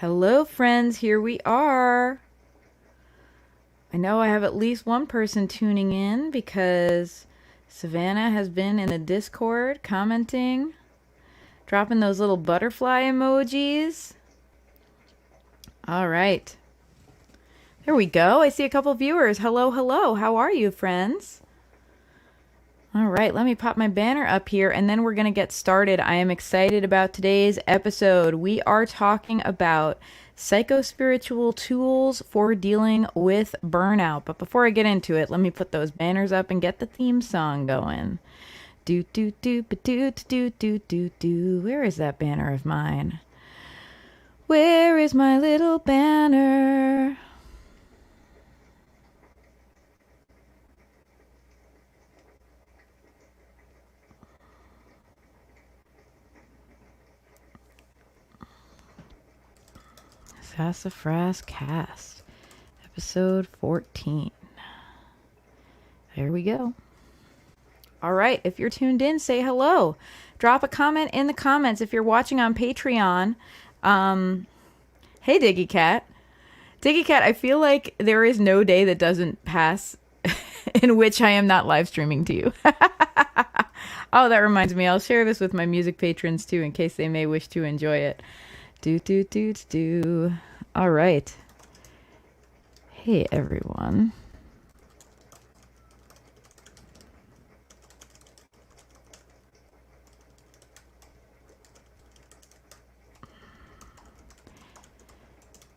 Hello, friends. Here we are. I know I have at least one person tuning in because Savannah has been in the Discord commenting, dropping those little butterfly emojis. All right. There we go. I see a couple viewers. Hello, hello. How are you, friends? All right, let me pop my banner up here and then we're going to get started. I am excited about today's episode. We are talking about psychospiritual tools for dealing with burnout. But before I get into it, let me put those banners up and get the theme song going. Do do do do do do do do. Where is that banner of mine? Where is my little banner? SassafrasCast, episode 14. There we go. All right, if you're tuned in, say hello. Drop a comment in the comments. If you're watching on Patreon, hey Diggy Cat. Diggy Cat, I feel like there is no day that doesn't pass in which I am not live streaming to you. Oh, that reminds me. I'll share this with my music patrons too in case they may wish to enjoy it. Do. All right. Hey, everyone.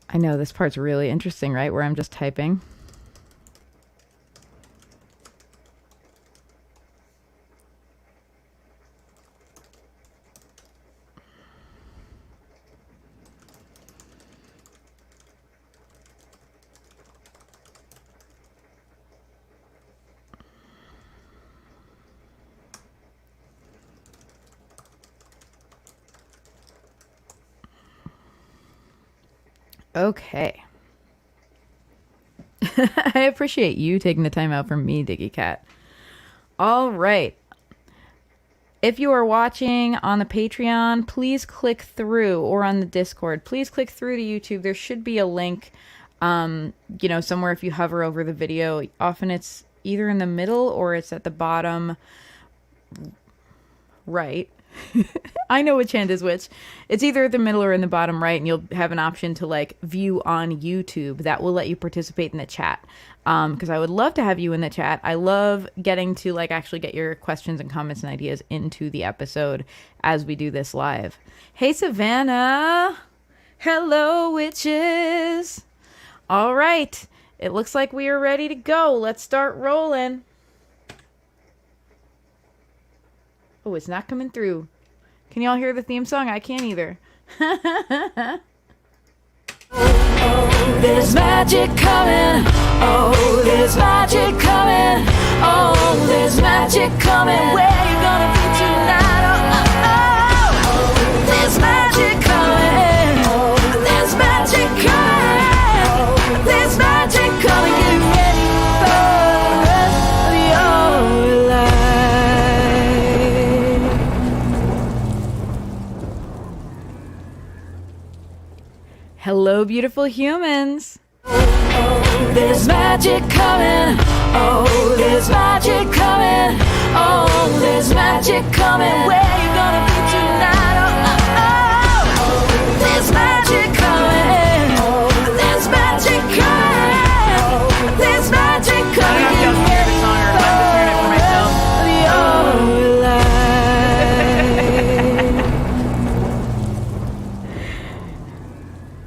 I know this part's really interesting, right? Where I'm just typing. Okay. I appreciate you taking the time out for me, Diggy Cat. All right. If you are watching on the Patreon, please click through, or on the Discord, please click through to YouTube. There should be a link, somewhere if you hover over the video. Often it's either in the middle or it's at the bottom right. I know which hand is which. It's either at the middle or in the bottom right, and you'll have an option to view on YouTube. That will let you participate in the chat. Because I would love to have you in the chat. I love getting to actually get your questions and comments and ideas into the episode as we do this live. Hey, Savannah. Hello, witches. All right. It looks like we are ready to go. Let's start rolling. Oh, it's not coming through. Can y'all hear the theme song? I can't either. Oh, there's magic coming. Oh, there's magic coming. Oh, there's magic coming. Where you gonna be tonight? Oh, there's magic coming. Oh, there's magic coming. There's magic coming. Get ready for the rest of your life. Hello, beautiful humans. Oh, there's magic coming. Oh, there's magic coming. Oh, there's magic coming. Where you gonna be tonight? Oh, there's magic coming. Oh, there's magic coming. There's magic coming. I don't know if y'all can hear the song or if I'm just hearing it for myself.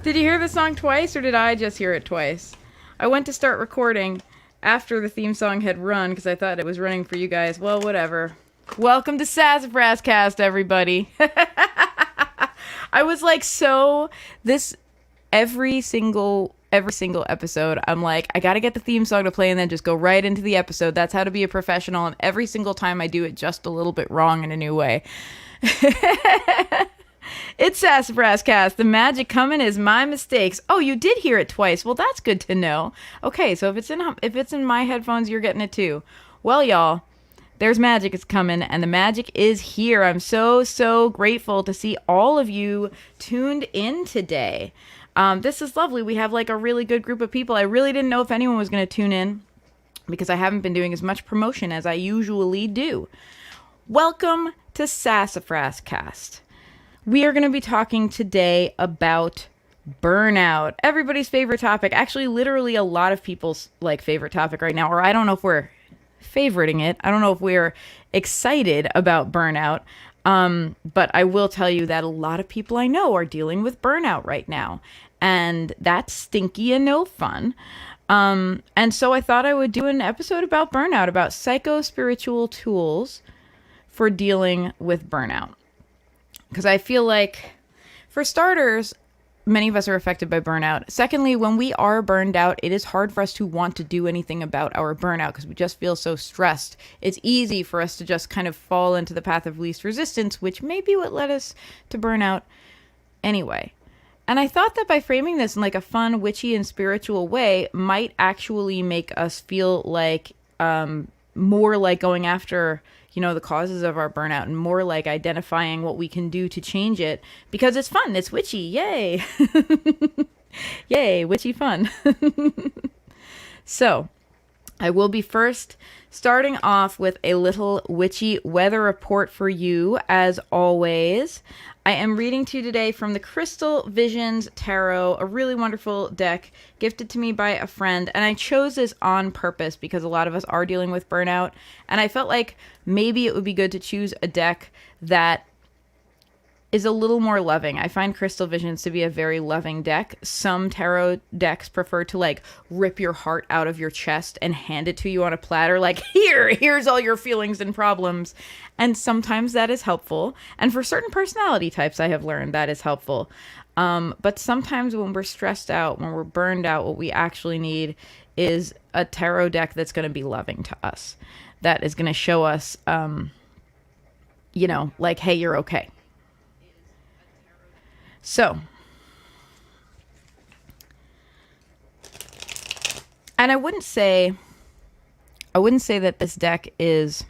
Did you hear the song twice, or did I just hear it twice? I went to start recording after the theme song had run because I thought it was running for you guys. Well, whatever. Welcome to SassafrasCast, everybody. I was every single episode, I'm like, I gotta get the theme song to play and then just go right into the episode. That's how to be a professional, and every single time I do it just a little bit wrong in a new way. It's SassafrasCast. The magic coming is my mistakes. Oh, you did hear it twice. Well, that's good to know. Okay, so if it's in my headphones, you're getting it too. Well, y'all, there's magic is coming, and the magic is here. I'm so grateful to see all of you tuned in today. This is lovely. We have like a really good group of people. I really didn't know if anyone was going to tune in because I haven't been doing as much promotion as I usually do. Welcome to SassafrasCast. We are going to be talking today about burnout, everybody's favorite topic. Actually, literally a lot of people's like favorite topic right now, or I don't know if we're favoriting it. I don't know if we're excited about burnout. But I will tell you that a lot of people I know are dealing with burnout right now, and that's stinky and no fun. And so I thought I would do an episode about burnout, about psychospiritual tools for dealing with burnout. Because I feel like, for starters, many of us are affected by burnout. Secondly, when we are burned out, it is hard for us to want to do anything about our burnout because we just feel so stressed. It's easy for us to just kind of fall into the path of least resistance, which may be what led us to burnout anyway. And I thought that by framing this in like a fun, witchy, and spiritual way might actually make us feel like more like going after, you know, the causes of our burnout and more like identifying what we can do to change it because it's fun. It's witchy. Yay. Yay. Witchy fun. So I will be first starting off with a little witchy weather report for you as always. I am reading to you today from the Crystal Visions Tarot, a really wonderful deck gifted to me by a friend. And I chose this on purpose because a lot of us are dealing with burnout. And I felt like maybe it would be good to choose a deck that is a little more loving. I find Crystal Visions to be a very loving deck. Some tarot decks prefer to like rip your heart out of your chest and hand it to you on a platter, like, here's all your feelings and problems. And sometimes that is helpful. And for certain personality types, I have learned that is helpful. But sometimes when we're stressed out, when we're burned out, what we actually need is a tarot deck that's going to be loving to us. That is going to show us, you know, like, hey, you're okay. So, and I wouldn't say that this deck is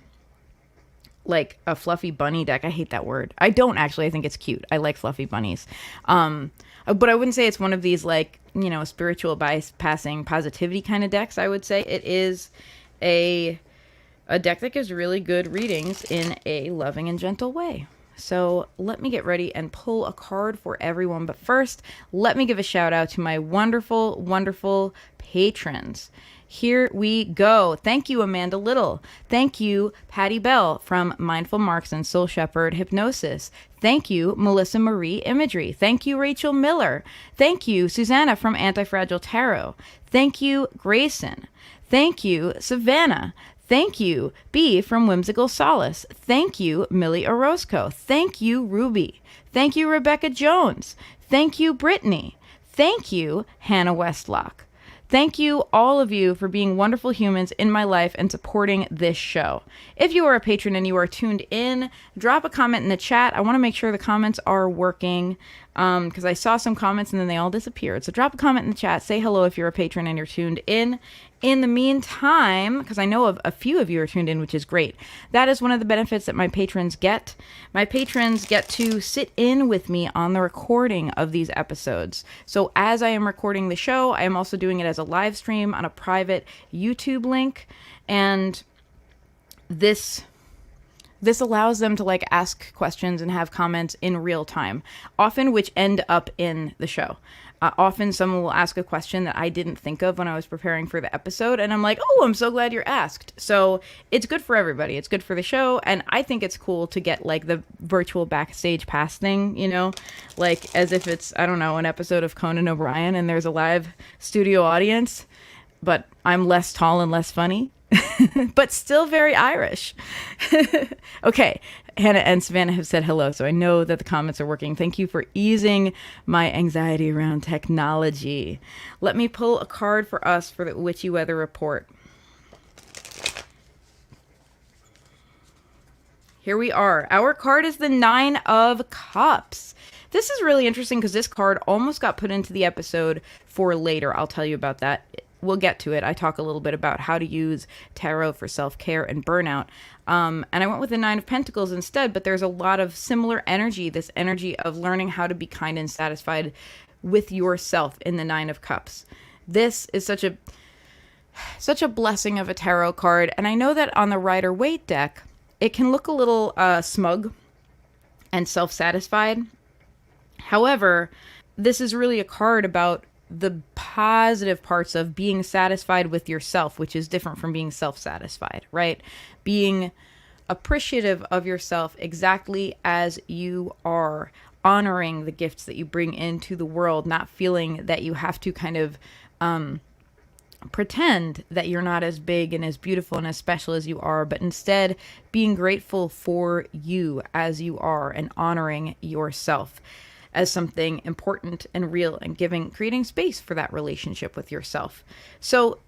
like a fluffy bunny deck. I hate that word. I don't actually. I think it's cute. I like fluffy bunnies. But I wouldn't say it's one of these like, you know, spiritual bypassing positivity kind of decks. I would say it is a deck that gives really good readings in a loving and gentle way. So let me get ready and pull a card for everyone. But first, let me give a shout out to my wonderful, wonderful patrons. Here we go. Thank you, Amanda Little. Thank you, Patty Bell from Mindful Marks and Soul Shepherd Hypnosis. Thank you, Melissa Marie Imagery. Thank you, Rachel Miller. Thank you, Susanna from Anti-Fragile Tarot. Thank you, Grayson. Thank you, Savannah. Thank you, B from Whimsical Solace. Thank you, Millie Orozco. Thank you, Ruby. Thank you, Rebecca Jones. Thank you, Brittany. Thank you, Hannah Westlock. Thank you, all of you, for being wonderful humans in my life and supporting this show. If you are a patron and you are tuned in, drop a comment in the chat. I want to make sure the comments are working because I saw some comments and then they all disappeared. So drop a comment in the chat. Say hello if you're a patron and you're tuned in. In the meantime, because I know of a few of you are tuned in, which is great. That is one of the benefits that my patrons get. My patrons get to sit in with me on the recording of these episodes. So as I am recording the show, I am also doing it as a live stream on a private YouTube link. And this allows them to like ask questions and have comments in real time, often which end up in the show. Often someone will ask a question that I didn't think of when I was preparing for the episode, and I'm like, oh, I'm so glad you're asked. So it's good for everybody. It's good for the show, and I think it's cool to get like the virtual backstage pass thing, you know, like as if it's, I don't know, an episode of Conan O'Brien and there's a live studio audience, but I'm less tall and less funny. But still very Irish. Okay, Hannah and Savannah have said hello, so I know that the comments are working. Thank you for easing my anxiety around technology. Let me pull a card for us for the Witchy Weather Report. Here we are. Our card is the Nine of Cups. This is really interesting because this card almost got put into the episode for later. I'll tell you about that. We'll get to it. I talk a little bit about how to use tarot for self-care and burnout. And I went with the Nine of Pentacles instead, but there's a lot of similar energy, this energy of learning how to be kind and satisfied with yourself in the Nine of Cups. This is such a blessing of a tarot card. And I know that on the Rider-Waite deck, it can look a little smug and self-satisfied. However, this is really a card about the positive parts of being satisfied with yourself, which is different from being self-satisfied, right? Being appreciative of yourself exactly as you are, honoring the gifts that you bring into the world, not feeling that you have to kind of pretend that you're not as big and as beautiful and as special as you are, but instead being grateful for you as you are and honoring yourself as something important and real, and creating space for that relationship with yourself. So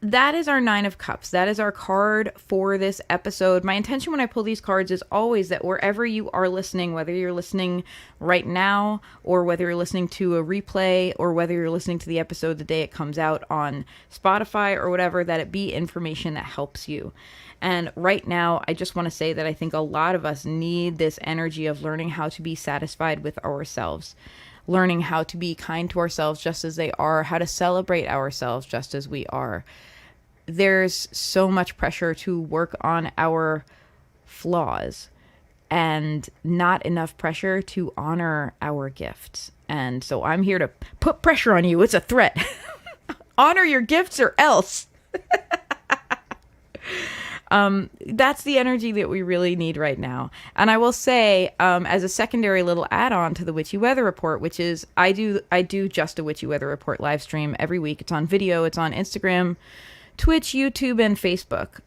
that is our Nine of Cups. That is our card for this episode. My intention when I pull these cards is always that wherever you are listening, whether you're listening right now or whether you're listening to a replay or whether you're listening to the episode the day it comes out on Spotify or whatever, that it be information that helps you. And right now, I just want to say that I think a lot of us need this energy of learning how to be satisfied with ourselves, learning how to be kind to ourselves just as they are, how to celebrate ourselves just as we are. There's so much pressure to work on our flaws and not enough pressure to honor our gifts. And so I'm here to put pressure on you. It's a threat. Honor your gifts or else. That's the energy that we really need right now. And I will say, as a secondary little add-on to the Witchy Weather Report, which is, I do just a Witchy Weather Report live stream every week. It's on video. It's on Instagram, Twitch, YouTube, and Facebook.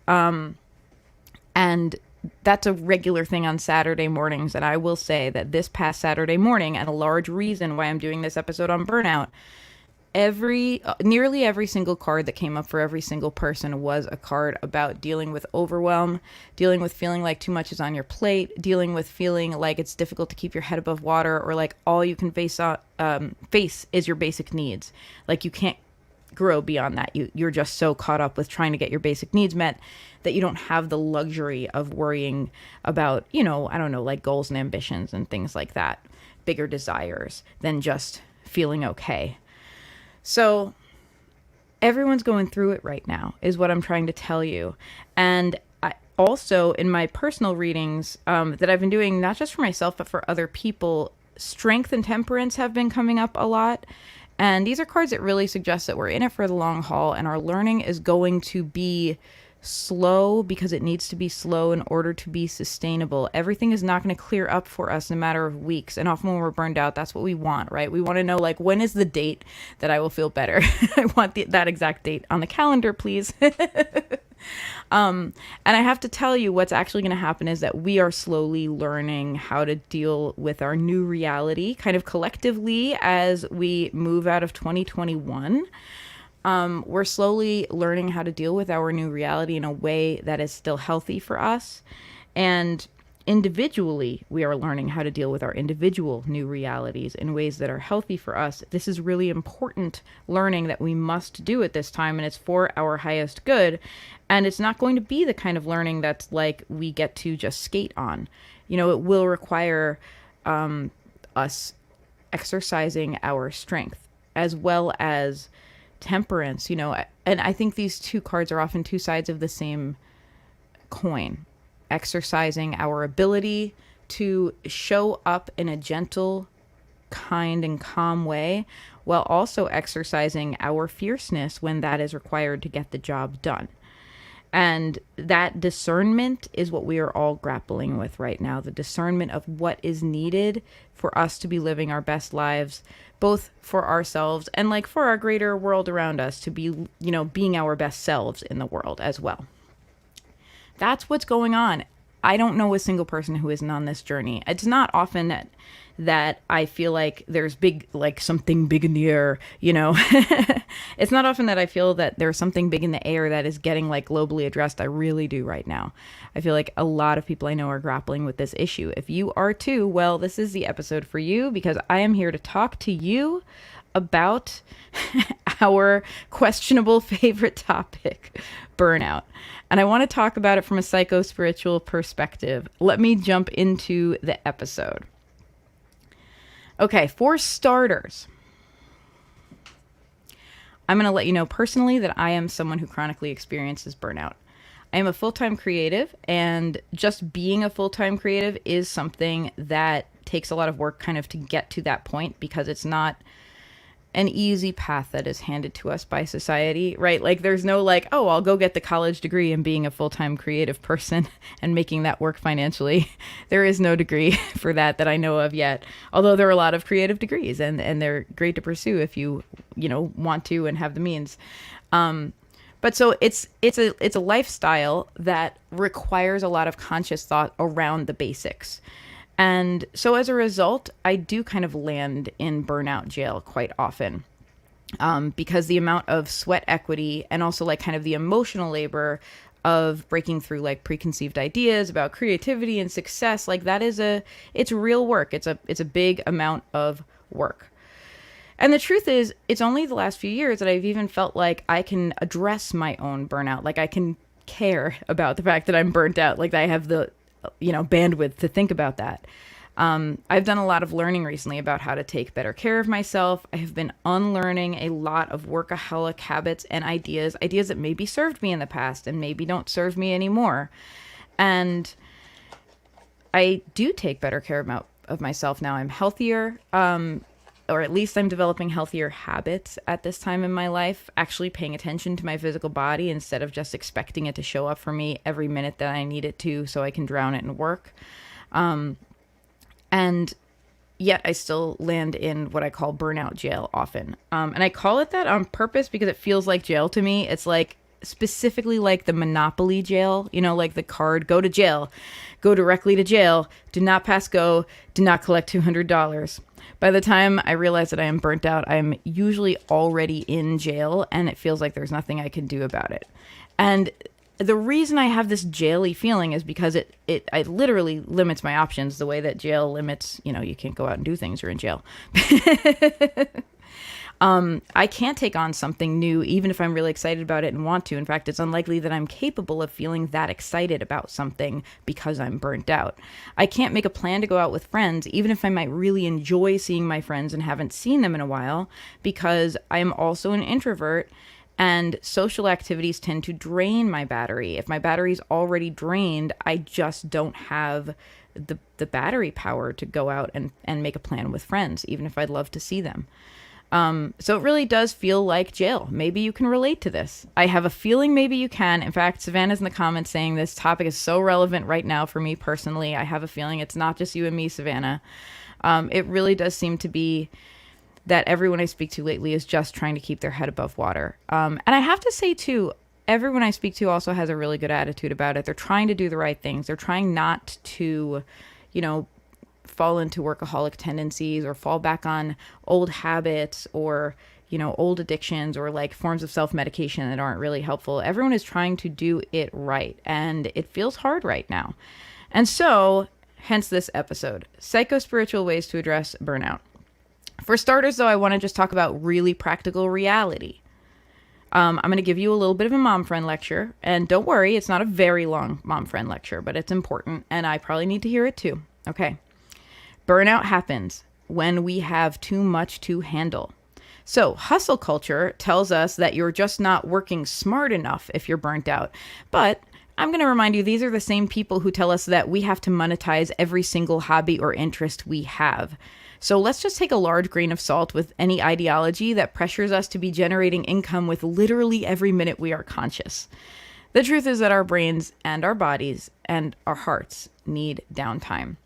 And that's a regular thing on Saturday mornings. And I will say that this past Saturday morning, and a large reason why I'm doing this episode on burnout, nearly every single card that came up for every single person was a card about dealing with overwhelm, dealing with feeling like too much is on your plate, dealing with feeling like it's difficult to keep your head above water, or like all you can face is your basic needs. Like you can't grow beyond that. You're just so caught up with trying to get your basic needs met that you don't have the luxury of worrying about, I don't know, like goals and ambitions and things like that, bigger desires than just feeling okay. So everyone's going through it right now is what I'm trying to tell you. And I also, in my personal readings that I've been doing, not just for myself, but for other people, strength and temperance have been coming up a lot. And these are cards that really suggest that we're in it for the long haul, and our learning is going to be slow because it needs to be slow in order to be sustainable. Everything is not going to clear up for us in a matter of weeks. And often when we're burned out, that's what we want, right? We want to know, like, when is the date that I will feel better? I want that exact date on the calendar, please. And I have to tell you, what's actually going to happen is that we are slowly learning how to deal with our new reality kind of collectively as we move out of 2021. We're slowly learning how to deal with our new reality in a way that is still healthy for us. And individually, we are learning how to deal with our individual new realities in ways that are healthy for us. This is really important learning that we must do at this time, and it's for our highest good. And it's not going to be the kind of learning that's like we get to just skate on. It will require us exercising our strength as well as temperance, and I think these two cards are often two sides of the same coin. Exercising our ability to show up in a gentle, kind, and calm way, while also exercising our fierceness when that is required to get the job done. And that discernment is what we are all grappling with right now. The discernment of what is needed for us to be living our best lives, both for ourselves and like for our greater world around us, to be, being our best selves in the world as well. That's what's going on. I don't know a single person who isn't on this journey. It's not often that I feel like there's something big in the air, It's not often that I feel that there's something big in the air that is getting globally addressed. I really do right now. I feel like a lot of people I know are grappling with this issue. If you are too, well, this is the episode for you, because I am here to talk to you about our questionable favorite topic, burnout. And I want to talk about it from a psychospiritual perspective. Let me jump into the episode. Okay, for starters, I'm going to let you know personally that I am someone who chronically experiences burnout. I am a full-time creative, and just being a full-time creative is something that takes a lot of work kind of to get to that point, because it's not an easy path that is handed to us by society, right? Like there's no like, oh, I'll go get the college degree in being a full-time creative person and making that work financially. There is no degree for that I know of yet. Although there are a lot of creative degrees, and they're great to pursue if you want to and have the means. But so it's a lifestyle that requires a lot of conscious thought around the basics. And so as a result, I do kind of land in burnout jail quite often, because the amount of sweat equity and also like kind of the emotional labor of breaking through like preconceived ideas about creativity and success, like it's real work. It's a big amount of work. And the truth is, it's only the last few years that I've even felt like I can address my own burnout. Like I can care about the fact that I'm burnt out. Like I have the bandwidth to think about that. I've done a lot of learning recently about how to take better care of myself. I have been unlearning a lot of workaholic habits and ideas that maybe served me in the past and maybe don't serve me anymore. And I do take better care of myself now. I'm healthier, or at least I'm developing healthier habits at this time in my life, actually paying attention to my physical body instead of just expecting it to show up for me every minute that I need it to so I can drown it in work. And yet I still land in what I call burnout jail often. And I call it that on purpose because it feels like jail to me. It's like specifically like the Monopoly jail, like the card, go to jail, go directly to jail, do not pass go, do not collect $200. By the time I realize that I am burnt out, I'm usually already in jail, and it feels like there's nothing I can do about it. And the reason I have this jaily feeling is because it literally limits my options the way that jail limits, you can't go out and do things, you're in jail. I can't take on something new, even if I'm really excited about it and want to. In fact, it's unlikely that I'm capable of feeling that excited about something because I'm burnt out. I can't make a plan to go out with friends, even if I might really enjoy seeing my friends and haven't seen them in a while, because I'm also an introvert, and social activities tend to drain my battery. If my battery's already drained, I just don't have the battery power to go out and make a plan with friends, even if I'd love to see them. So it really does feel like jail. Maybe you can relate to this. I have a feeling maybe you can. In fact, Savannah's in the comments saying this topic is so relevant right now for me personally. I have a feeling it's not just you and me, Savannah. It really does seem to be that everyone I speak to lately is just trying to keep their head above water. And I have to say too, everyone I speak to also has a really good attitude about it. They're trying to do the right things. They're trying not to, fall into workaholic tendencies or fall back on old habits or, old addictions or like forms of self-medication that aren't really helpful. Everyone is trying to do it right, and it feels hard right now. And so, hence this episode, Psychospiritual Ways to Address Burnout. For starters, though, I want to just talk about really practical reality. I'm going to give you a little bit of a mom friend lecture, and don't worry, it's not a very long mom friend lecture, but it's important, and I probably need to hear it too. Okay. Burnout happens when we have too much to handle. So hustle culture tells us that you're just not working smart enough if you're burnt out. But I'm going to remind you, these are the same people who tell us that we have to monetize every single hobby or interest we have. So let's just take a large grain of salt with any ideology that pressures us to be generating income with literally every minute we are conscious. The truth is that our brains and our bodies and our hearts need downtime.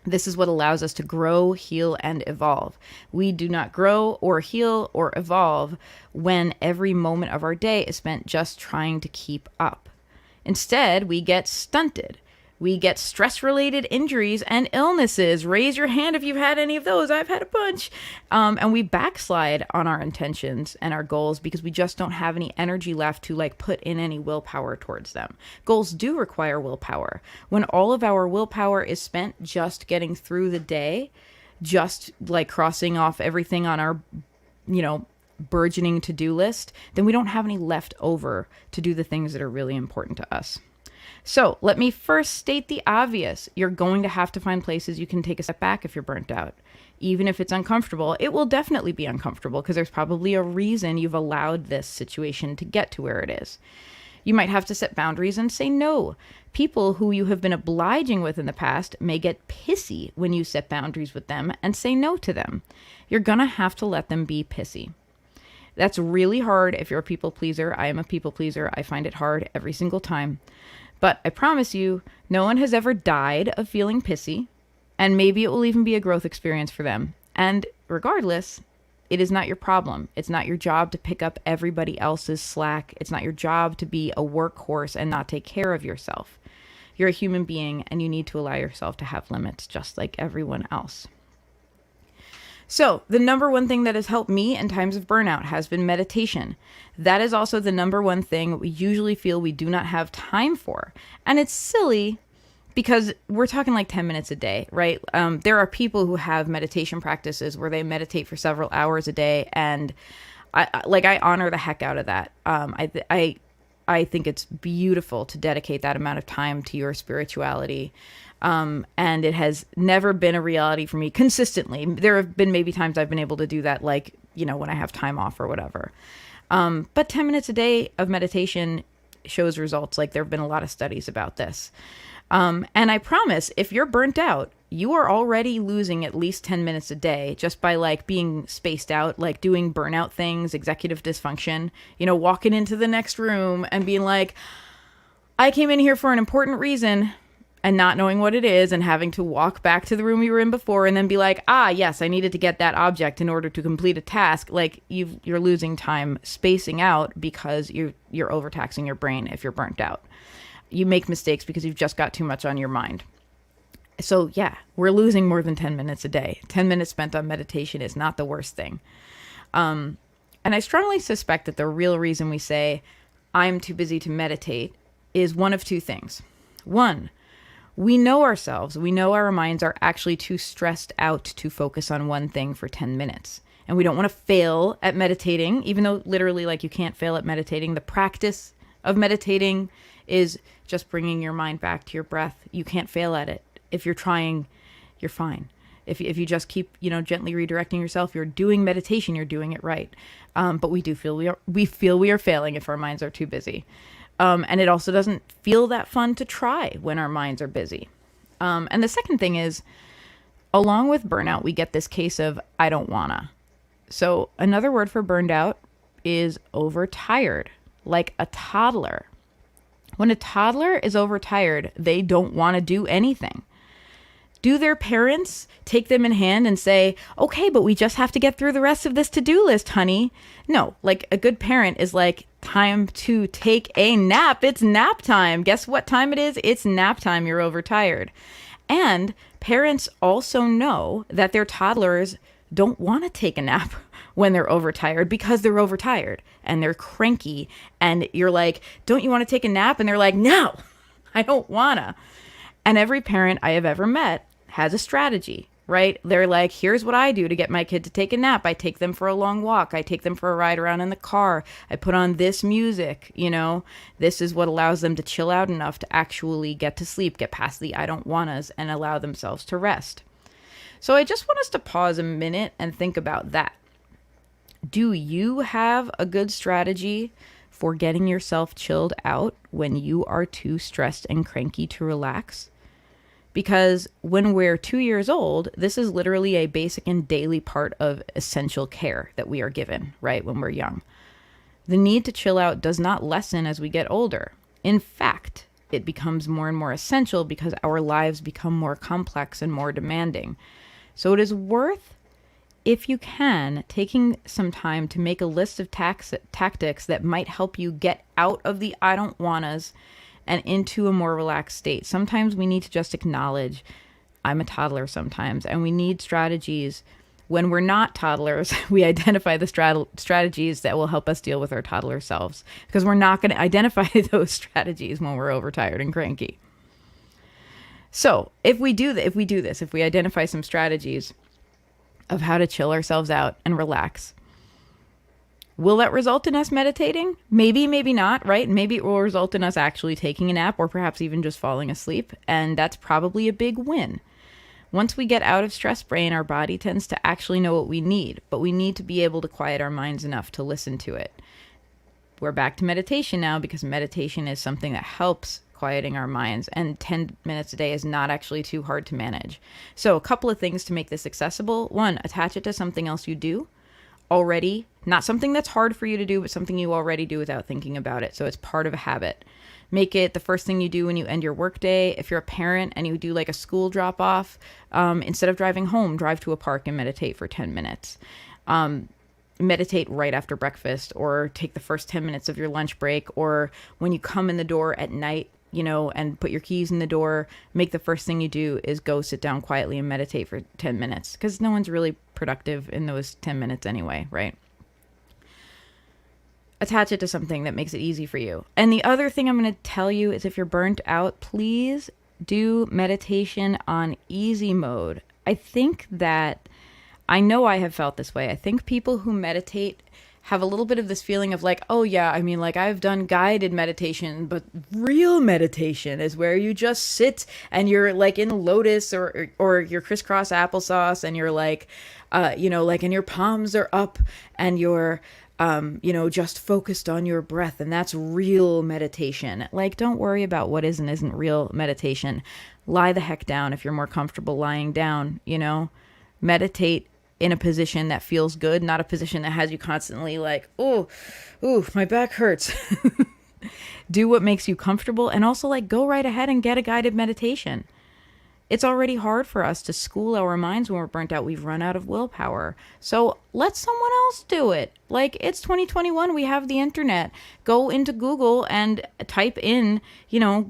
This is what allows us to grow, heal, and evolve. We do not grow or heal or evolve when every moment of our day is spent just trying to keep up. Instead, we get stunted. We get stress-related injuries and illnesses. Raise your hand if you've had any of those. I've had a bunch. And we backslide on our intentions and our goals because we just don't have any energy left to put in any willpower towards them. Goals do require willpower. When all of our willpower is spent just getting through the day, just crossing off everything on our, burgeoning to-do list, then we don't have any left over to do the things that are really important to us. So let me first state the obvious. You're going to have to find places you can take a step back if you're burnt out. even if it's uncomfortable. It will definitely be uncomfortable because there's probably a reason you've allowed this situation to get to where it is. You might have to set boundaries and say no. People who you have been obliging with in the past may get pissy when you set boundaries with them and say no to them. You're going to have to let them be pissy. That's really hard if you're a people pleaser. I am a people pleaser. I find it hard every single time. But I promise you, no one has ever died of feeling pissy, and maybe it will even be a growth experience for them. And regardless, it is not your problem. It's not your job to pick up everybody else's slack. It's not your job to be a workhorse and not take care of yourself. You're a human being, and you need to allow yourself to have limits just like everyone else. So the number one thing that has helped me in times of burnout has been meditation. That is also the number one thing we usually feel we do not have time for. And it's silly because we're talking like 10 minutes a day, right? There are people who have meditation practices where they meditate for several hours a day. And I honor the heck out of that. I think it's beautiful to dedicate that amount of time to your spirituality. And it has never been a reality for me consistently. There have been maybe times I've been able to do that, like, when I have time off or whatever. But 10 minutes a day of meditation shows results. Like, there have been a lot of studies about this. And I promise, if you're burnt out, you are already losing at least 10 minutes a day just by like being spaced out, like doing burnout things, executive dysfunction, walking into the next room and being like, I came in here for an important reason, and not knowing what it is and having to walk back to the room you were in before and then be like, yes, I needed to get that object in order to complete a task. Like you're losing time spacing out because you're overtaxing your brain if you're burnt out. You make mistakes because you've just got too much on your mind. So yeah, we're losing more than 10 minutes a day. 10 minutes spent on meditation is not the worst thing. And I strongly suspect that the real reason we say, I'm too busy to meditate, is one of two things. One, we know ourselves. We know our minds are actually too stressed out to focus on one thing for 10 minutes. And we don't want to fail at meditating, even though literally like you can't fail at meditating. The practice of meditating is just bringing your mind back to your breath. You can't fail at it. If you're trying, you're fine. If you just keep, gently redirecting yourself, you're doing meditation, you're doing it right. But we do feel we are failing if our minds are too busy. And it also doesn't feel that fun to try when our minds are busy. And the second thing is, along with burnout, we get this case of, I don't wanna. So another word for burned out is overtired, like a toddler. When a toddler is overtired, they don't want to do anything. Do their parents take them in hand and say, okay, but we just have to get through the rest of this to-do list, honey? No, like a good parent is like, time to take a nap. It's nap time. Guess what time it is? It's nap time. You're overtired. And parents also know that their toddlers don't want to take a nap when they're overtired because they're overtired and they're cranky. And you're like, don't you want to take a nap? And they're like, no, I don't wanna. And every parent I have ever met has a strategy, right? They're like, here's what I do to get my kid to take a nap. I take them for a long walk. I take them for a ride around in the car. I put on this music, this is what allows them to chill out enough to actually get to sleep, get past the I don't wannas and allow themselves to rest. So I just want us to pause a minute and think about that. Do you have a good strategy for getting yourself chilled out when you are too stressed and cranky to relax? Because when we're 2 years old, this is literally a basic and daily part of essential care that we are given, right, when we're young. The need to chill out does not lessen as we get older. In fact, it becomes more and more essential because our lives become more complex and more demanding. So it is worth, if you can, taking some time to make a list of tactics that might help you get out of the I don't wannas and into a more relaxed state. Sometimes we need to just acknowledge I'm a toddler sometimes, and we need strategies. When we're not toddlers, we identify the strategies that will help us deal with our toddler selves, because we're not going to identify those strategies when we're overtired and cranky. So if we identify some strategies of how to chill ourselves out and relax, will that result in us meditating? Maybe, maybe not, right? Maybe it will result in us actually taking a nap or perhaps even just falling asleep. And that's probably a big win. Once we get out of stress brain, our body tends to actually know what we need, but we need to be able to quiet our minds enough to listen to it. We're back to meditation now, because meditation is something that helps quieting our minds, and 10 minutes a day is not actually too hard to manage. So a couple of things to make this accessible. One, attach it to something else you do already, not something that's hard for you to do, but something you already do without thinking about it. So it's part of a habit. Make it the first thing you do when you end your workday. If you're a parent and you do like a school drop off, instead of driving home, drive to a park and meditate for 10 minutes. Meditate right after breakfast, or take the first 10 minutes of your lunch break, or when you come in the door at night, and put your keys in the door, make the first thing you do is go sit down quietly and meditate for 10 minutes, because no one's really productive in those 10 minutes anyway, right? Attach it to something that makes it easy for you. And the other thing I'm going to tell you is, if you're burnt out, please do meditation on easy mode. I know I have felt this way. I think people who meditate have a little bit of this feeling of like, oh yeah, I mean, like, I've done guided meditation, but real meditation is where you just sit and you're like in lotus or your crisscross applesauce, and you're like, and your palms are up and you're, just focused on your breath, and that's real meditation. Like, don't worry about what is and isn't real meditation. Lie the heck down if you're more comfortable lying down, meditate in a position that feels good, not a position that has you constantly like, oh, my back hurts. Do what makes you comfortable, and also like go right ahead and get a guided meditation. It's already hard for us to school our minds when we're burnt out. We've run out of willpower. So let someone else do it. Like, it's 2021. We have the internet. Go into Google and type in,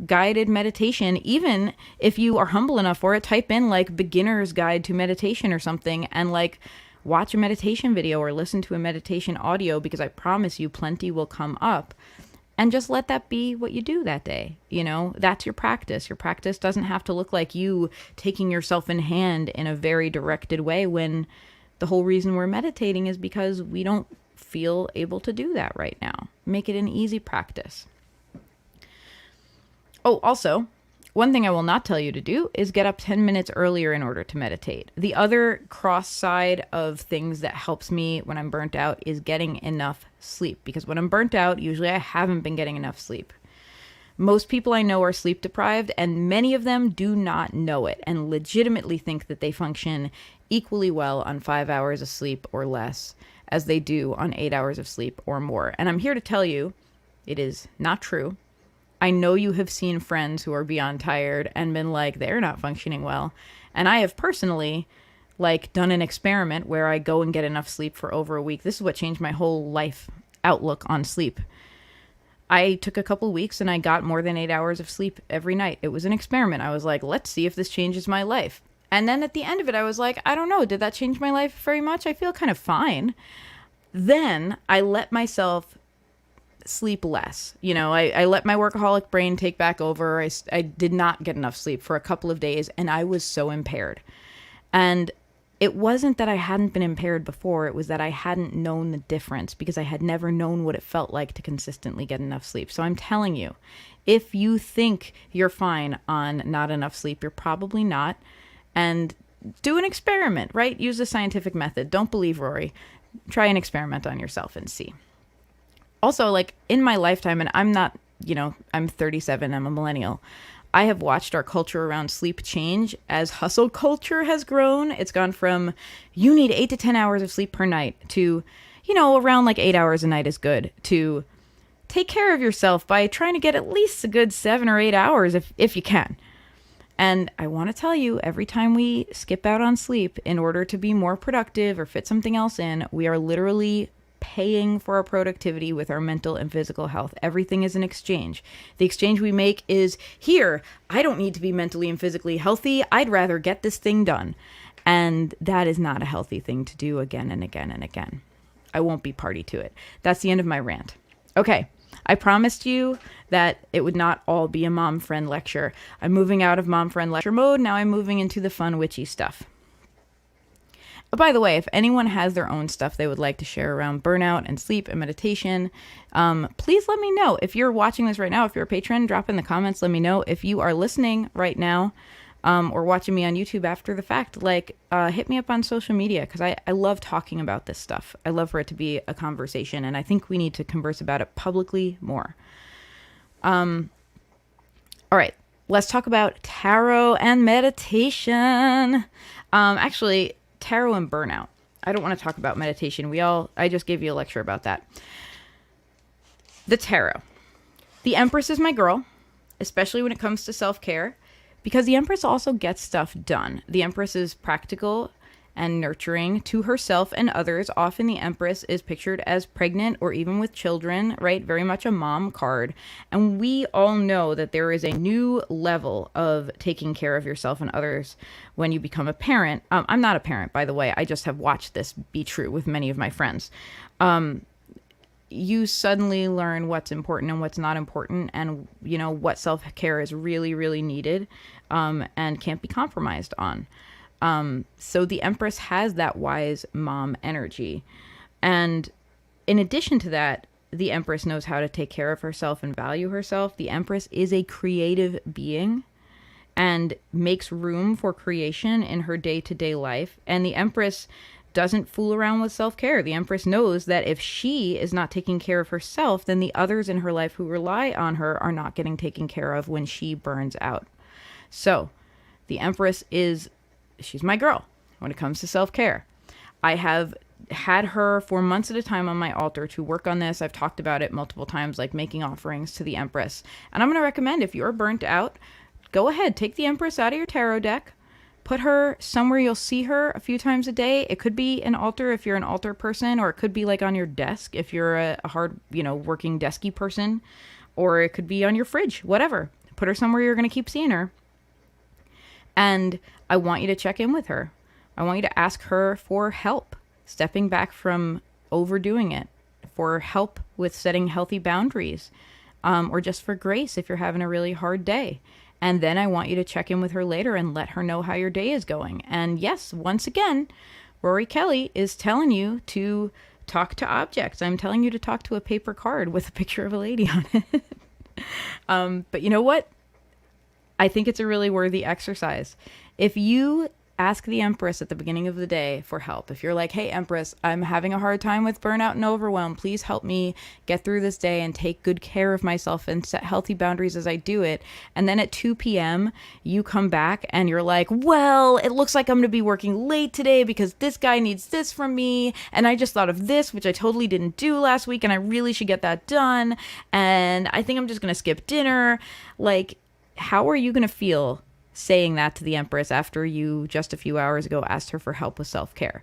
guided meditation. Even if you are humble enough for it, type in like beginner's guide to meditation or something, and like watch a meditation video or listen to a meditation audio, because I promise you plenty will come up. And just let that be what you do that day. That's your practice. Your practice doesn't have to look like you taking yourself in hand in a very directed way, when the whole reason we're meditating is because we don't feel able to do that right now. Make it an easy practice. Oh, also, one thing I will not tell you to do is get up 10 minutes earlier in order to meditate. The other cross side of things that helps me when I'm burnt out is getting enough sleep. Because when I'm burnt out, usually I haven't been getting enough sleep. Most people I know are sleep deprived, and many of them do not know it and legitimately think that they function equally well on 5 hours of sleep or less as they do on 8 hours of sleep or more. And I'm here to tell you, it is not true. I know you have seen friends who are beyond tired and been like, they're not functioning well. And I have personally done an experiment where I go and get enough sleep for over a week. This is what changed my whole life outlook on sleep. I took a couple weeks and I got more than 8 hours of sleep every night. It was an experiment. I was like, let's see if this changes my life. And then at the end of it, I was like, I don't know. Did that change my life very much? I feel kind of fine. Then I let myself sleep less. I let my workaholic brain take back over. I did not get enough sleep for a couple of days, and I was so impaired. And it wasn't that I hadn't been impaired before. It was that I hadn't known the difference, because I had never known what it felt like to consistently get enough sleep. So I'm telling you, if you think you're fine on not enough sleep, you're probably not. And do an experiment, right? Use the scientific method. Don't believe Rorie. Try an experiment on yourself and see. Also, in my lifetime, and I'm not, I'm 37, I'm a millennial, I have watched our culture around sleep change as hustle culture has grown. It's gone from, you need 8 to 10 hours of sleep per night to, around 8 hours a night is good, to take care of yourself by trying to get at least a good 7 or 8 hours if you can. And I want to tell you, every time we skip out on sleep in order to be more productive or fit something else in, we are literally paying for our productivity with our mental and physical health. Everything is an exchange. The exchange we make is, here, I don't need to be mentally and physically healthy. I'd rather get this thing done. And that is not a healthy thing to do again and again and again. I won't be party to it. That's the end of my rant. Okay. I promised you that it would not all be a mom friend lecture. I'm moving out of mom friend lecture mode. Now I'm moving into the fun witchy stuff. By the way, if anyone has their own stuff they would like to share around burnout and sleep and meditation, please let me know. If you're watching this right now, if you're a patron, drop in the comments, let me know. If you are listening right now, or watching me on YouTube after the fact, like, hit me up on social media, because I love talking about this stuff. I love for it to be a conversation, and I think we need to converse about it publicly more. All right, let's talk about tarot and meditation. Actually, tarot and burnout. I don't want to talk about meditation. I just gave you a lecture about that. The tarot. The Empress is my girl, especially when it comes to self-care, because the Empress also gets stuff done. The Empress is practical and nurturing to herself and others. Often the Empress is pictured as pregnant or even with children, right? Very much a mom card. And we all know that there is a new level of taking care of yourself and others when you become a parent. I'm not a parent, by the way. I just have watched this be true with many of my friends. You suddenly learn what's important and what's not important, and what self-care is really, really needed, and can't be compromised on. So the Empress has that wise mom energy. And in addition to that, the Empress knows how to take care of herself and value herself. The Empress is a creative being and makes room for creation in her day-to-day life. And the Empress doesn't fool around with self-care. The Empress knows that if she is not taking care of herself, then the others in her life who rely on her are not getting taken care of when she burns out. So the Empress she's my girl when it comes to self-care. I have had her for months at a time on my altar to work on this. I've talked about it multiple times, like making offerings to the Empress. And I'm going to recommend, if you're burnt out, go ahead, take the Empress out of your tarot deck, put her somewhere you'll see her a few times a day. It could be an altar if you're an altar person, or it could be like on your desk if you're a hard, working desky person, or it could be on your fridge, whatever. Put her somewhere you're going to keep seeing her. And I want you to check in with her. I want you to ask her for help, stepping back from overdoing it, for help with setting healthy boundaries, or just for grace if you're having a really hard day. And then I want you to check in with her later and let her know how your day is going. And yes, once again, Rorie Kelly is telling you to talk to objects. I'm telling you to talk to a paper card with a picture of a lady on it. But you know what? I think it's a really worthy exercise. If you ask the Empress at the beginning of the day for help, if you're like, hey, Empress, I'm having a hard time with burnout and overwhelm. Please help me get through this day and take good care of myself and set healthy boundaries as I do it. And then at 2 p.m., you come back and you're like, well, it looks like I'm going to be working late today because this guy needs this from me. And I just thought of this, which I totally didn't do last week. And I really should get that done. And I think I'm just going to skip dinner. Like, how are you going to feel saying that to the Empress after you just a few hours ago asked her for help with self-care?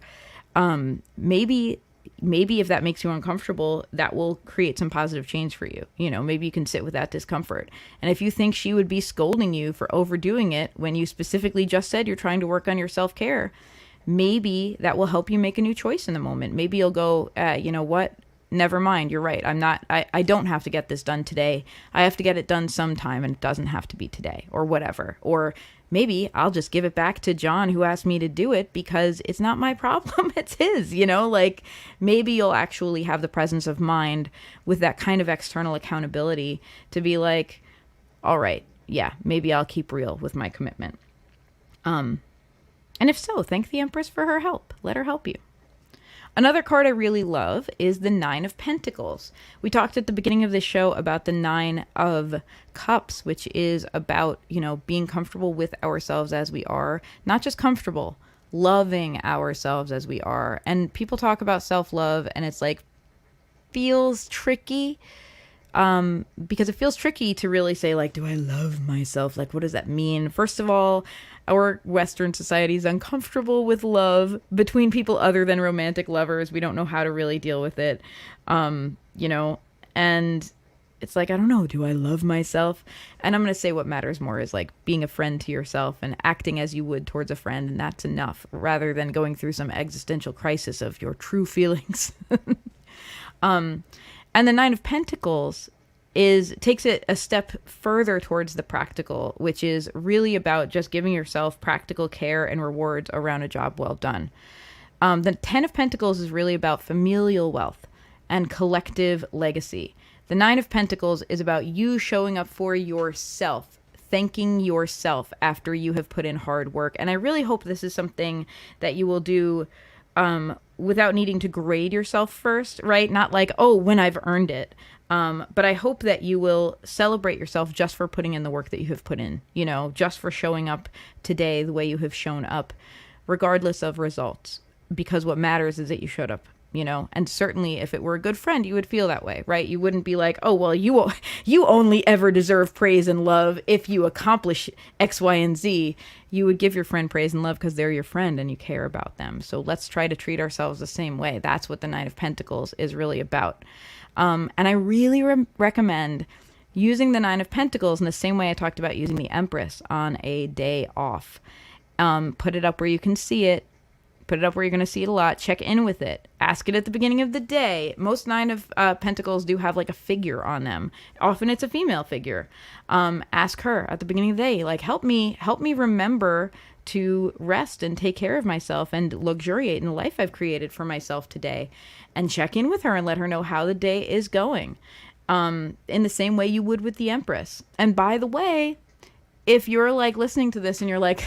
Maybe if that makes you uncomfortable, that will create some positive change for you. Maybe you can sit with that discomfort. And if you think she would be scolding you for overdoing it when you specifically just said you're trying to work on your self-care, maybe that will help you make a new choice in the moment. Maybe you'll go, you know what? Never mind. You're right. I don't have to get this done today. I have to get it done sometime, and it doesn't have to be today, or whatever. Or maybe I'll just give it back to John, who asked me to do it, because it's not my problem. It's his, like maybe you'll actually have the presence of mind with that kind of external accountability to be like, all right, yeah, maybe I'll keep real with my commitment. And if so, thank the Empress for her help. Let her help you. Another card I really love is the Nine of Pentacles. We talked at the beginning of this show about the Nine of Cups, which is about, being comfortable with ourselves as we are. Not just comfortable, loving ourselves as we are. And people talk about self-love, and it's like, feels tricky. Because it feels tricky to really say, like, do I love myself? Like, what does that mean? First of all, our Western society is uncomfortable with love between people other than romantic lovers. We don't know how to really deal with it. And it's like, I don't know, do I love myself? And I'm going to say what matters more is like being a friend to yourself and acting as you would towards a friend. And that's enough, rather than going through some existential crisis of your true feelings. And the Nine of Pentacles takes it a step further towards the practical, which is really about just giving yourself practical care and rewards around a job well done. The 10 of Pentacles is really about familial wealth and collective legacy. The Nine of Pentacles is about you showing up for yourself thanking yourself after you have put in hard work. And I really hope this is something that you will do without needing to grade yourself first, right? Not like, oh, when I've earned it. But I hope that you will celebrate yourself just for putting in the work that you have put in, you know, just for showing up today the way you have shown up, regardless of results, because what matters is that you showed up, you know. And certainly if it were a good friend, you would feel that way, right? You wouldn't be like, oh, well, you only ever deserve praise and love if you accomplish X, Y, and Z. You would give your friend praise and love because they're your friend and you care about them. So let's try to treat ourselves the same way. That's what the Nine of Pentacles is really about. And I really recommend using the Nine of Pentacles in the same way I talked about using the Empress on a day off. Put it up where you can see it. Put it up where you're going to see it a lot. Check in with it. Ask it at the beginning of the day. Most Nine of Pentacles do have like a figure on them. Often it's a female figure. Ask her at the beginning of the day, like, help me remember to rest and take care of myself and luxuriate in the life I've created for myself today. And check in with her and let her know how the day is going. In the same way you would with the Empress. And by the way, if you're like listening to this and you're like,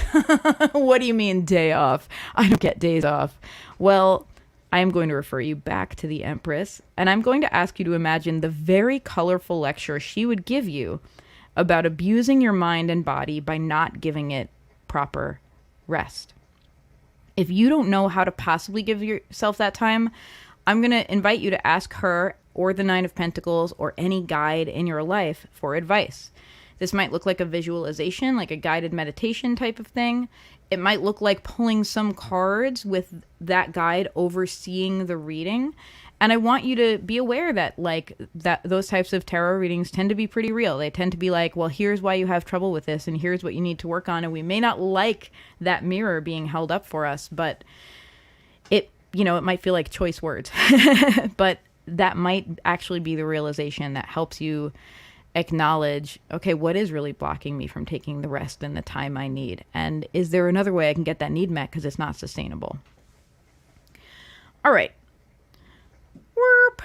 what do you mean day off? I don't get days off. Well, I am going to refer you back to the Empress, and I'm going to ask you to imagine the very colorful lecture she would give you about abusing your mind and body by not giving it proper rest. If you don't know how to possibly give yourself that time, I'm going to invite you to ask her or the Nine of Pentacles or any guide in your life for advice. This might look like a visualization, like a guided meditation type of thing. It might look like pulling some cards with that guide overseeing the reading. And I want you to be aware that those types of tarot readings tend to be pretty real. They tend to be like, well, here's why you have trouble with this, and here's what you need to work on. And we may not like that mirror being held up for us, but it might feel like choice words. But that might actually be the realization that helps you acknowledge, okay, what is really blocking me from taking the rest and the time I need? And is there another way I can get that need met because it's not sustainable? All right. Warp.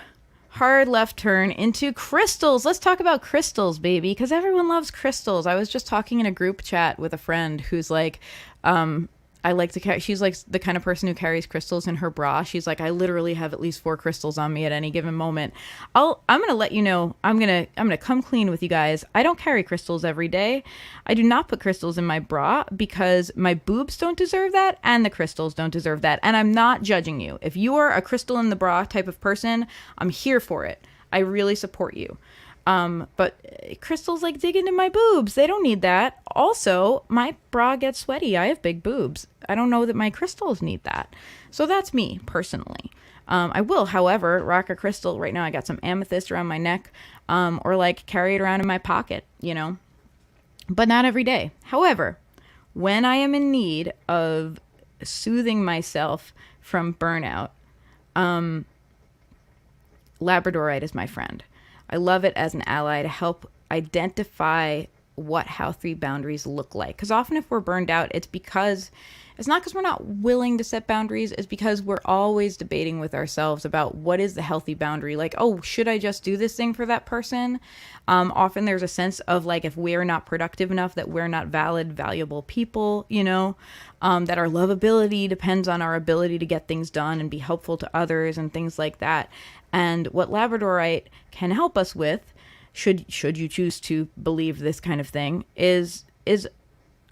Hard left turn into crystals. Let's talk about crystals, baby, because everyone loves crystals. I was just talking in a group chat with a friend who's like, I like to carry, she's like the kind of person who carries crystals in her bra. She's like, I literally have at least 4 crystals on me at any given moment. I'm going to let you know, I'm going to come clean with you guys. I don't carry crystals every day. I do not put crystals in my bra because my boobs don't deserve that and the crystals don't deserve that. And I'm not judging you. If you are a crystal in the bra type of person, I'm here for it. I really support you. But crystals like dig into my boobs. They don't need that. Also, my bra gets sweaty. I have big boobs. I don't know that my crystals need that. So that's me personally. I will, however, rock a crystal. Right now I got some amethyst around my neck, or like carry it around in my pocket, but not every day. However, when I am in need of soothing myself from burnout, Labradorite is my friend. I love it as an ally to help identify what healthy boundaries look like. Because often if we're burned out, it's not because we're not willing to set boundaries. It's because we're always debating with ourselves about what is the healthy boundary. Like, oh, should I just do this thing for that person? Often there's a sense of like, if we're not productive enough, that we're not valid, valuable people, that our lovability depends on our ability to get things done and be helpful to others and things like that. And what Labradorite can help us with, should you choose to believe this kind of thing, is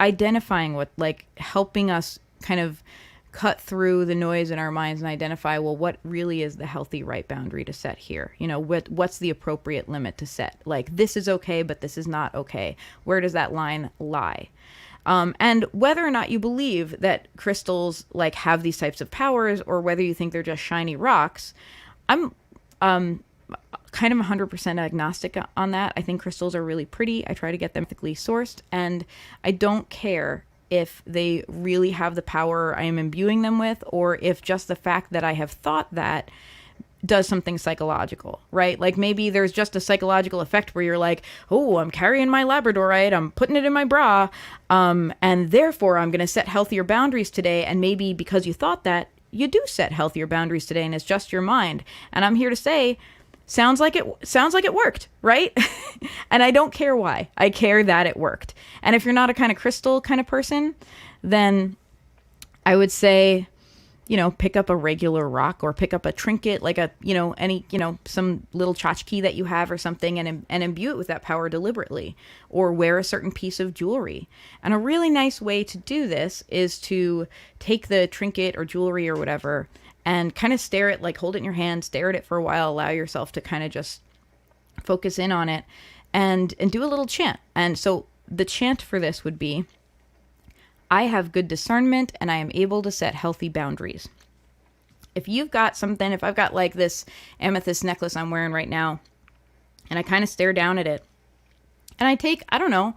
identifying what, like, helping us kind of cut through the noise in our minds and identify, well, what really is the healthy right boundary to set here? What's the appropriate limit to set? Like, this is okay, but this is not okay. Where does that line lie? And whether or not you believe that crystals like have these types of powers, or whether you think they're just shiny rocks, I'm kind of 100% agnostic on that. I think crystals are really pretty. I try to get them ethically sourced, and I don't care if they really have the power I am imbuing them with, or if just the fact that I have thought that does something psychological, right? Like maybe there's just a psychological effect where you're like, oh, I'm carrying my Labradorite, I'm putting it in my bra, and therefore I'm going to set healthier boundaries today. And maybe because you thought that, you do set healthier boundaries today, and it's just your mind. And I'm here to say, sounds like it worked, right? And I don't care why. I care that it worked. And if you're not a kind of crystal kind of person, then I would say, pick up a regular rock or pick up a trinket, like some little tchotchke that you have or something, and imbue it with that power deliberately, or wear a certain piece of jewelry. And a really nice way to do this is to take the trinket or jewelry or whatever and kind of stare at, like, hold it in your hand, stare at it for a while, allow yourself to kind of just focus in on it and do a little chant. And so the chant for this would be, I have good discernment and I am able to set healthy boundaries. If you've got something, if I've got like this amethyst necklace I'm wearing right now, and I kind of stare down at it, and I take, I don't know,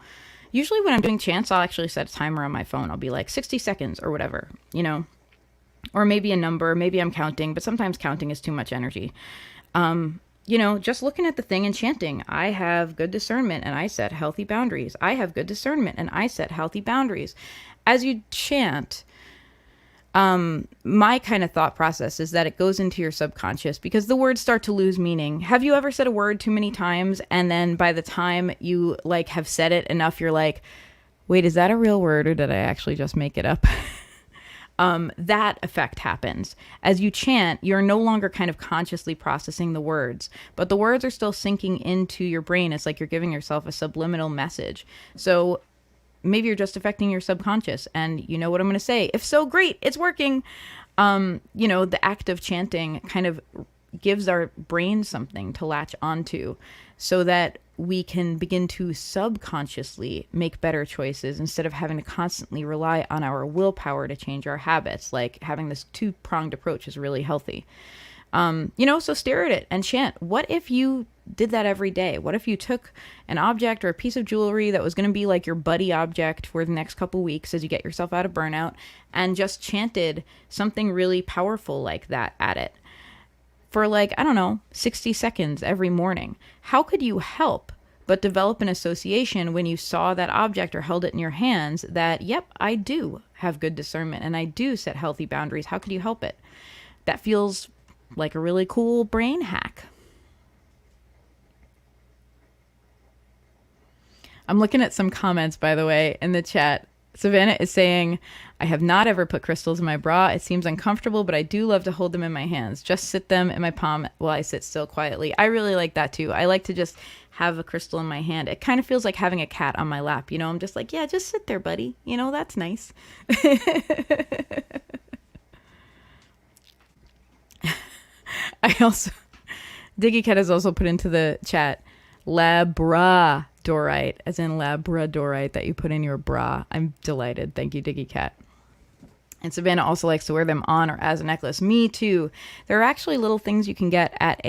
usually when I'm doing chants, I'll actually set a timer on my phone. I'll be like 60 seconds or whatever, or maybe a number, maybe I'm counting, but sometimes counting is too much energy. Just looking at the thing and chanting, I have good discernment and I set healthy boundaries. I have good discernment and I set healthy boundaries. As you chant, my kind of thought process is that it goes into your subconscious because the words start to lose meaning. Have you ever said a word too many times and then by the time you like have said it enough, you're like, wait, is that a real word or did I actually just make it up? That effect happens. As you chant, you're no longer kind of consciously processing the words, but the words are still sinking into your brain. It's like you're giving yourself a subliminal message. So maybe you're just affecting your subconscious and you know what I'm going to say. If so, great, it's working. The act of chanting kind of gives our brain something to latch onto so that we can begin to subconsciously make better choices instead of having to constantly rely on our willpower to change our habits. Like having this two-pronged approach is really healthy. So stare at it and chant. What if you did that every day? What if you took an object or a piece of jewelry that was going to be like your buddy object for the next couple weeks as you get yourself out of burnout and just chanted something really powerful like that at it for 60 seconds every morning? How could you help but develop an association when you saw that object or held it in your hands that, yep, I do have good discernment and I do set healthy boundaries? How could you help it? That feels like a really cool brain hack. I'm looking at some comments, by the way, in the chat. Savannah is saying, I have not ever put crystals in my bra. It seems uncomfortable, but I do love to hold them in my hands. Just sit them in my palm while I sit still quietly. I really like that too. I like to just have a crystal in my hand. It kind of feels like having a cat on my lap. I'm just like, yeah, just sit there, buddy. That's nice. Diggy Cat has also put into the chat, Labradorite, as in Labradorite that you put in your bra. I'm delighted. Thank you, Diggy Cat. And Savannah also likes to wear them on or as a necklace. Me too. There are actually little things you can get at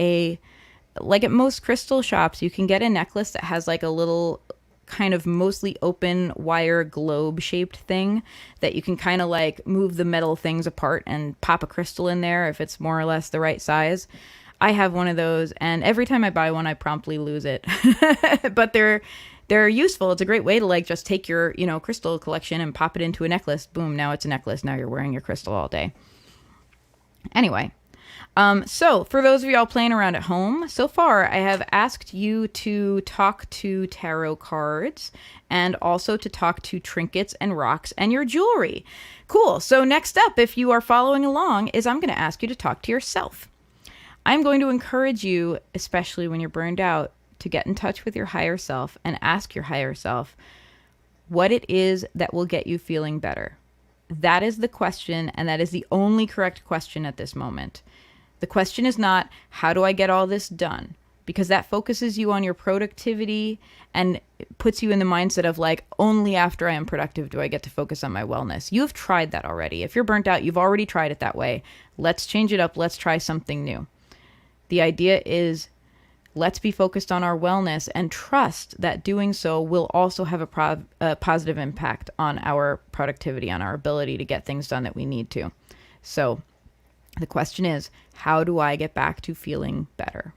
most crystal shops. You can get a necklace that has like a little kind of mostly open wire globe shaped thing that you can kind of like move the metal things apart and pop a crystal in there if it's more or less the right size. I have one of those, and every time I buy one, I promptly lose it. But they're useful. It's a great way to like just take your, crystal collection and pop it into a necklace. Boom, now it's a necklace. Now you're wearing your crystal all day. Anyway, so for those of y'all playing around at home, so far I have asked you to talk to tarot cards and also to talk to trinkets and rocks and your jewelry. Cool. So next up, if you are following along, is I'm going to ask you to talk to yourself. I'm going to encourage you, especially when you're burned out, to get in touch with your higher self and ask your higher self what it is that will get you feeling better. That is the question, and that is the only correct question at this moment. The question is not, how do I get all this done? Because that focuses you on your productivity and puts you in the mindset of like, only after I am productive do I get to focus on my wellness. You have tried that already. If you're burnt out, you've already tried it that way. Let's change it up. Let's try something new. The idea is, let's be focused on our wellness and trust that doing so will also have a positive impact on our productivity, on our ability to get things done that we need to. So the question is, how do I get back to feeling better?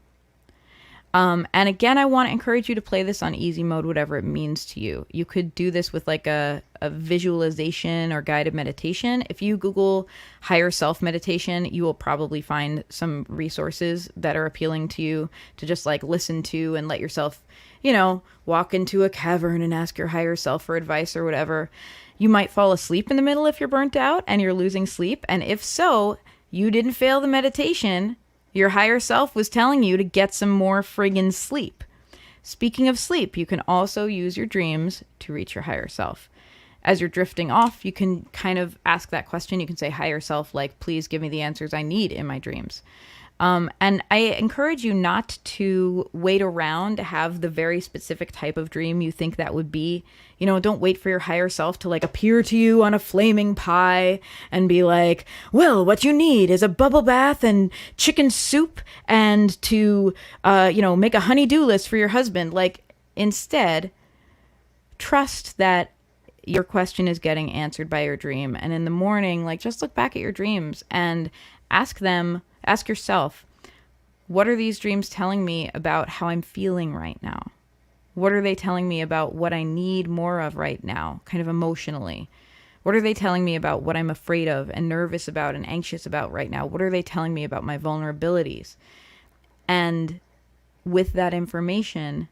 And again, I want to encourage you to play this on easy mode, whatever it means to you. You could do this with like a visualization or guided meditation. If you Google higher self meditation, you will probably find some resources that are appealing to you to just like listen to and let yourself, walk into a cavern and ask your higher self for advice or whatever. You might fall asleep in the middle if you're burnt out and you're losing sleep. And if so, you didn't fail the meditation. Your higher self was telling you to get some more friggin' sleep. Speaking of sleep, you can also use your dreams to reach your higher self. As you're drifting off, you can kind of ask that question. You can say, higher self, like, please give me the answers I need in my dreams. And I encourage you not to wait around to have the very specific type of dream you think that would be. Don't wait for your higher self to like appear to you on a flaming pie and be like, well, what you need is a bubble bath and chicken soup and to, make a honey-do list for your husband. Like, instead, trust that your question is getting answered by your dream. And in the morning, like, just look back at your dreams and ask yourself, what are these dreams telling me about how I'm feeling right now? What are they telling me about what I need more of right now, kind of emotionally? What are they telling me about what I'm afraid of and nervous about and anxious about right now? What are they telling me about my vulnerabilities? And with that information,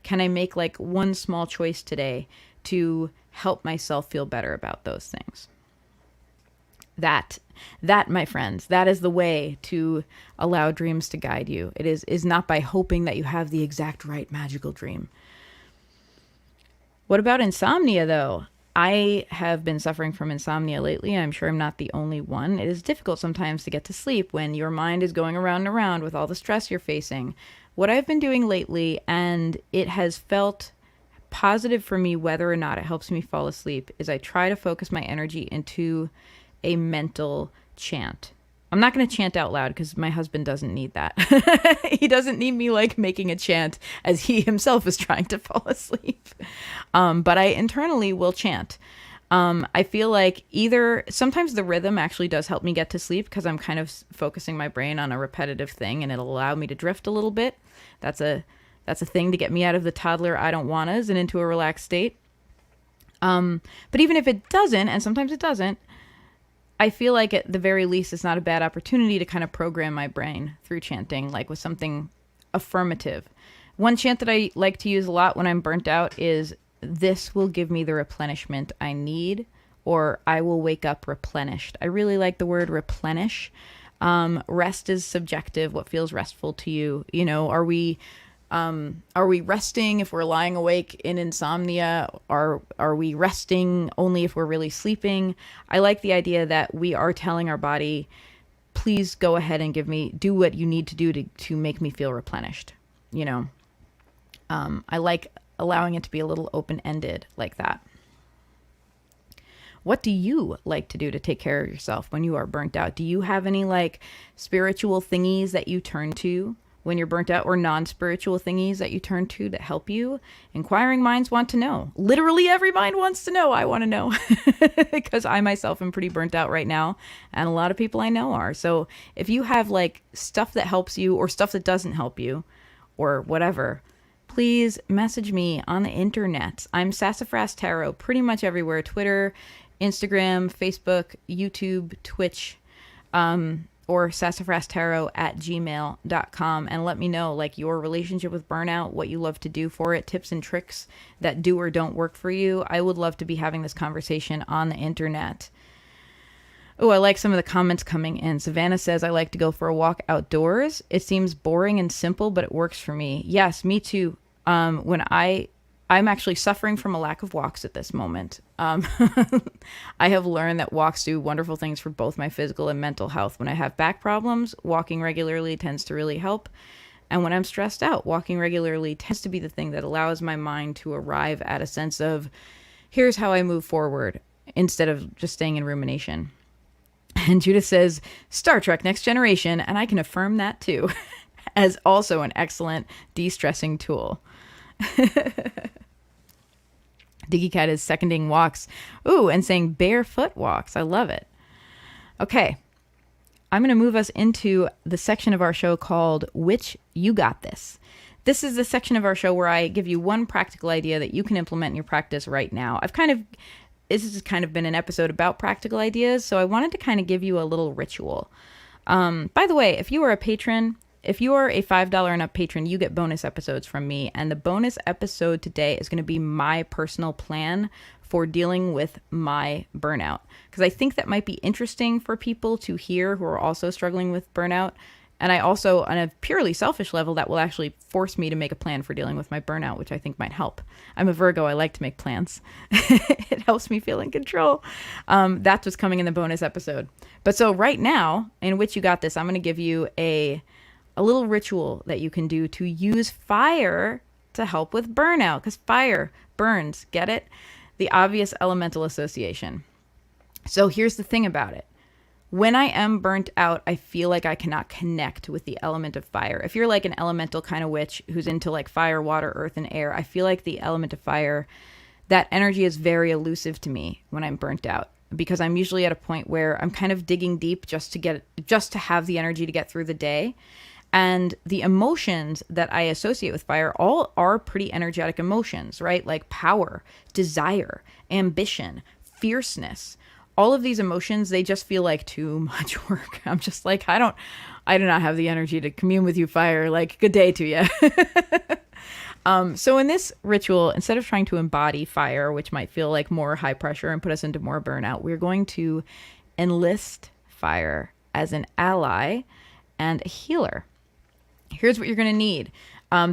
can I make like one small choice today to help myself feel better about those things? That, my friends, that is the way to allow dreams to guide you. It is not by hoping that you have the exact right magical dream. What about insomnia, though? I have been suffering from insomnia lately. I'm sure I'm not the only one. It is difficult sometimes to get to sleep when your mind is going around and around with all the stress you're facing. What I've been doing lately, and it has felt positive for me whether or not it helps me fall asleep, is I try to focus my energy into a mental chant. I'm not going to chant out loud because my husband doesn't need that. He doesn't need me like making a chant as he himself is trying to fall asleep. But I internally will chant. I feel like sometimes the rhythm actually does help me get to sleep because I'm kind of focusing my brain on a repetitive thing and it'll allow me to drift a little bit. That's a thing to get me out of the toddler I don't wannas and into a relaxed state. But even if it doesn't, and sometimes it doesn't, I feel like at the very least, it's not a bad opportunity to kind of program my brain through chanting, like with something affirmative. One chant that I like to use a lot when I'm burnt out is, this will give me the replenishment I need, or I will wake up replenished. I really like the word replenish. Rest is subjective. What feels restful to you? Are we resting if we're lying awake in insomnia? Are we resting only if we're really sleeping? I like the idea that we are telling our body, please go ahead and do what you need to do to make me feel replenished. I like allowing it to be a little open-ended like that. What do you like to do to take care of yourself when you are burnt out? Do you have any like spiritual thingies that you turn to when you're burnt out, or non-spiritual thingies that you turn to that help you? Inquiring minds want to know. Literally every mind wants to know. I want to know because I myself am pretty burnt out right now, and a lot of people I know are. So if you have like stuff that helps you or stuff that doesn't help you or whatever, please message me on the internet. I'm Sassafras Tarot pretty much everywhere: Twitter, Instagram, Facebook, YouTube, Twitch, or sassafrastarot@gmail.com, and let me know like your relationship with burnout, what you love to do for it, tips and tricks that do or don't work for you. I would love to be having this conversation on the internet. Oh, I like some of the comments coming in. Savannah says, I like to go for a walk outdoors. It seems boring and simple, but it works for me. Yes, me too. I'm actually suffering from a lack of walks at this moment. I have learned that walks do wonderful things for both my physical and mental health. When I have back problems, walking regularly tends to really help. And when I'm stressed out, walking regularly tends to be the thing that allows my mind to arrive at a sense of, here's how I move forward, instead of just staying in rumination. And Judith says, Star Trek Next Generation, and I can affirm that too, as also an excellent de-stressing tool. Diggy Cat is seconding walks. Ooh, and saying barefoot walks. I love it. Okay. I'm going to move us into the section of our show called Which You Got This. this is the section of our show where I give you one practical idea that you can implement in your practice right now. This has kind of been an episode about practical ideas, so I wanted to kind of give you a little ritual. By the way, if you are a patron, if you are a $5 and up patron, you get bonus episodes from me. And the bonus episode today is going to be my personal plan for dealing with my burnout. Because I think that might be interesting for people to hear who are also struggling with burnout. And I also, on a purely selfish level, that will actually force me to make a plan for dealing with my burnout, which I think might help. I'm a Virgo. I like to make plans. It helps me feel in control. That's what's coming in the bonus episode. But so right now, in which you got this, I'm going to give you a little ritual that you can do to use fire to help with burnout. Because fire burns. Get it? The obvious elemental association. So here's the thing about it. When I am burnt out, I feel like I cannot connect with the element of fire. If you're like an elemental kind of witch who's into like fire, water, earth, and air, I feel like the element of fire, that energy is very elusive to me when I'm burnt out, because I'm usually at a point where I'm kind of digging deep just to have the energy to get through the day. And the emotions that I associate with fire all are pretty energetic emotions, right? Like power, desire, ambition, fierceness. All of these emotions, they just feel like too much work. I'm just like, I do not have the energy to commune with you, fire. Like, good day to you. So in this ritual, instead of trying to embody fire, which might feel like more high pressure and put us into more burnout, we're going to enlist fire as an ally and a healer. Here's what you're going to need.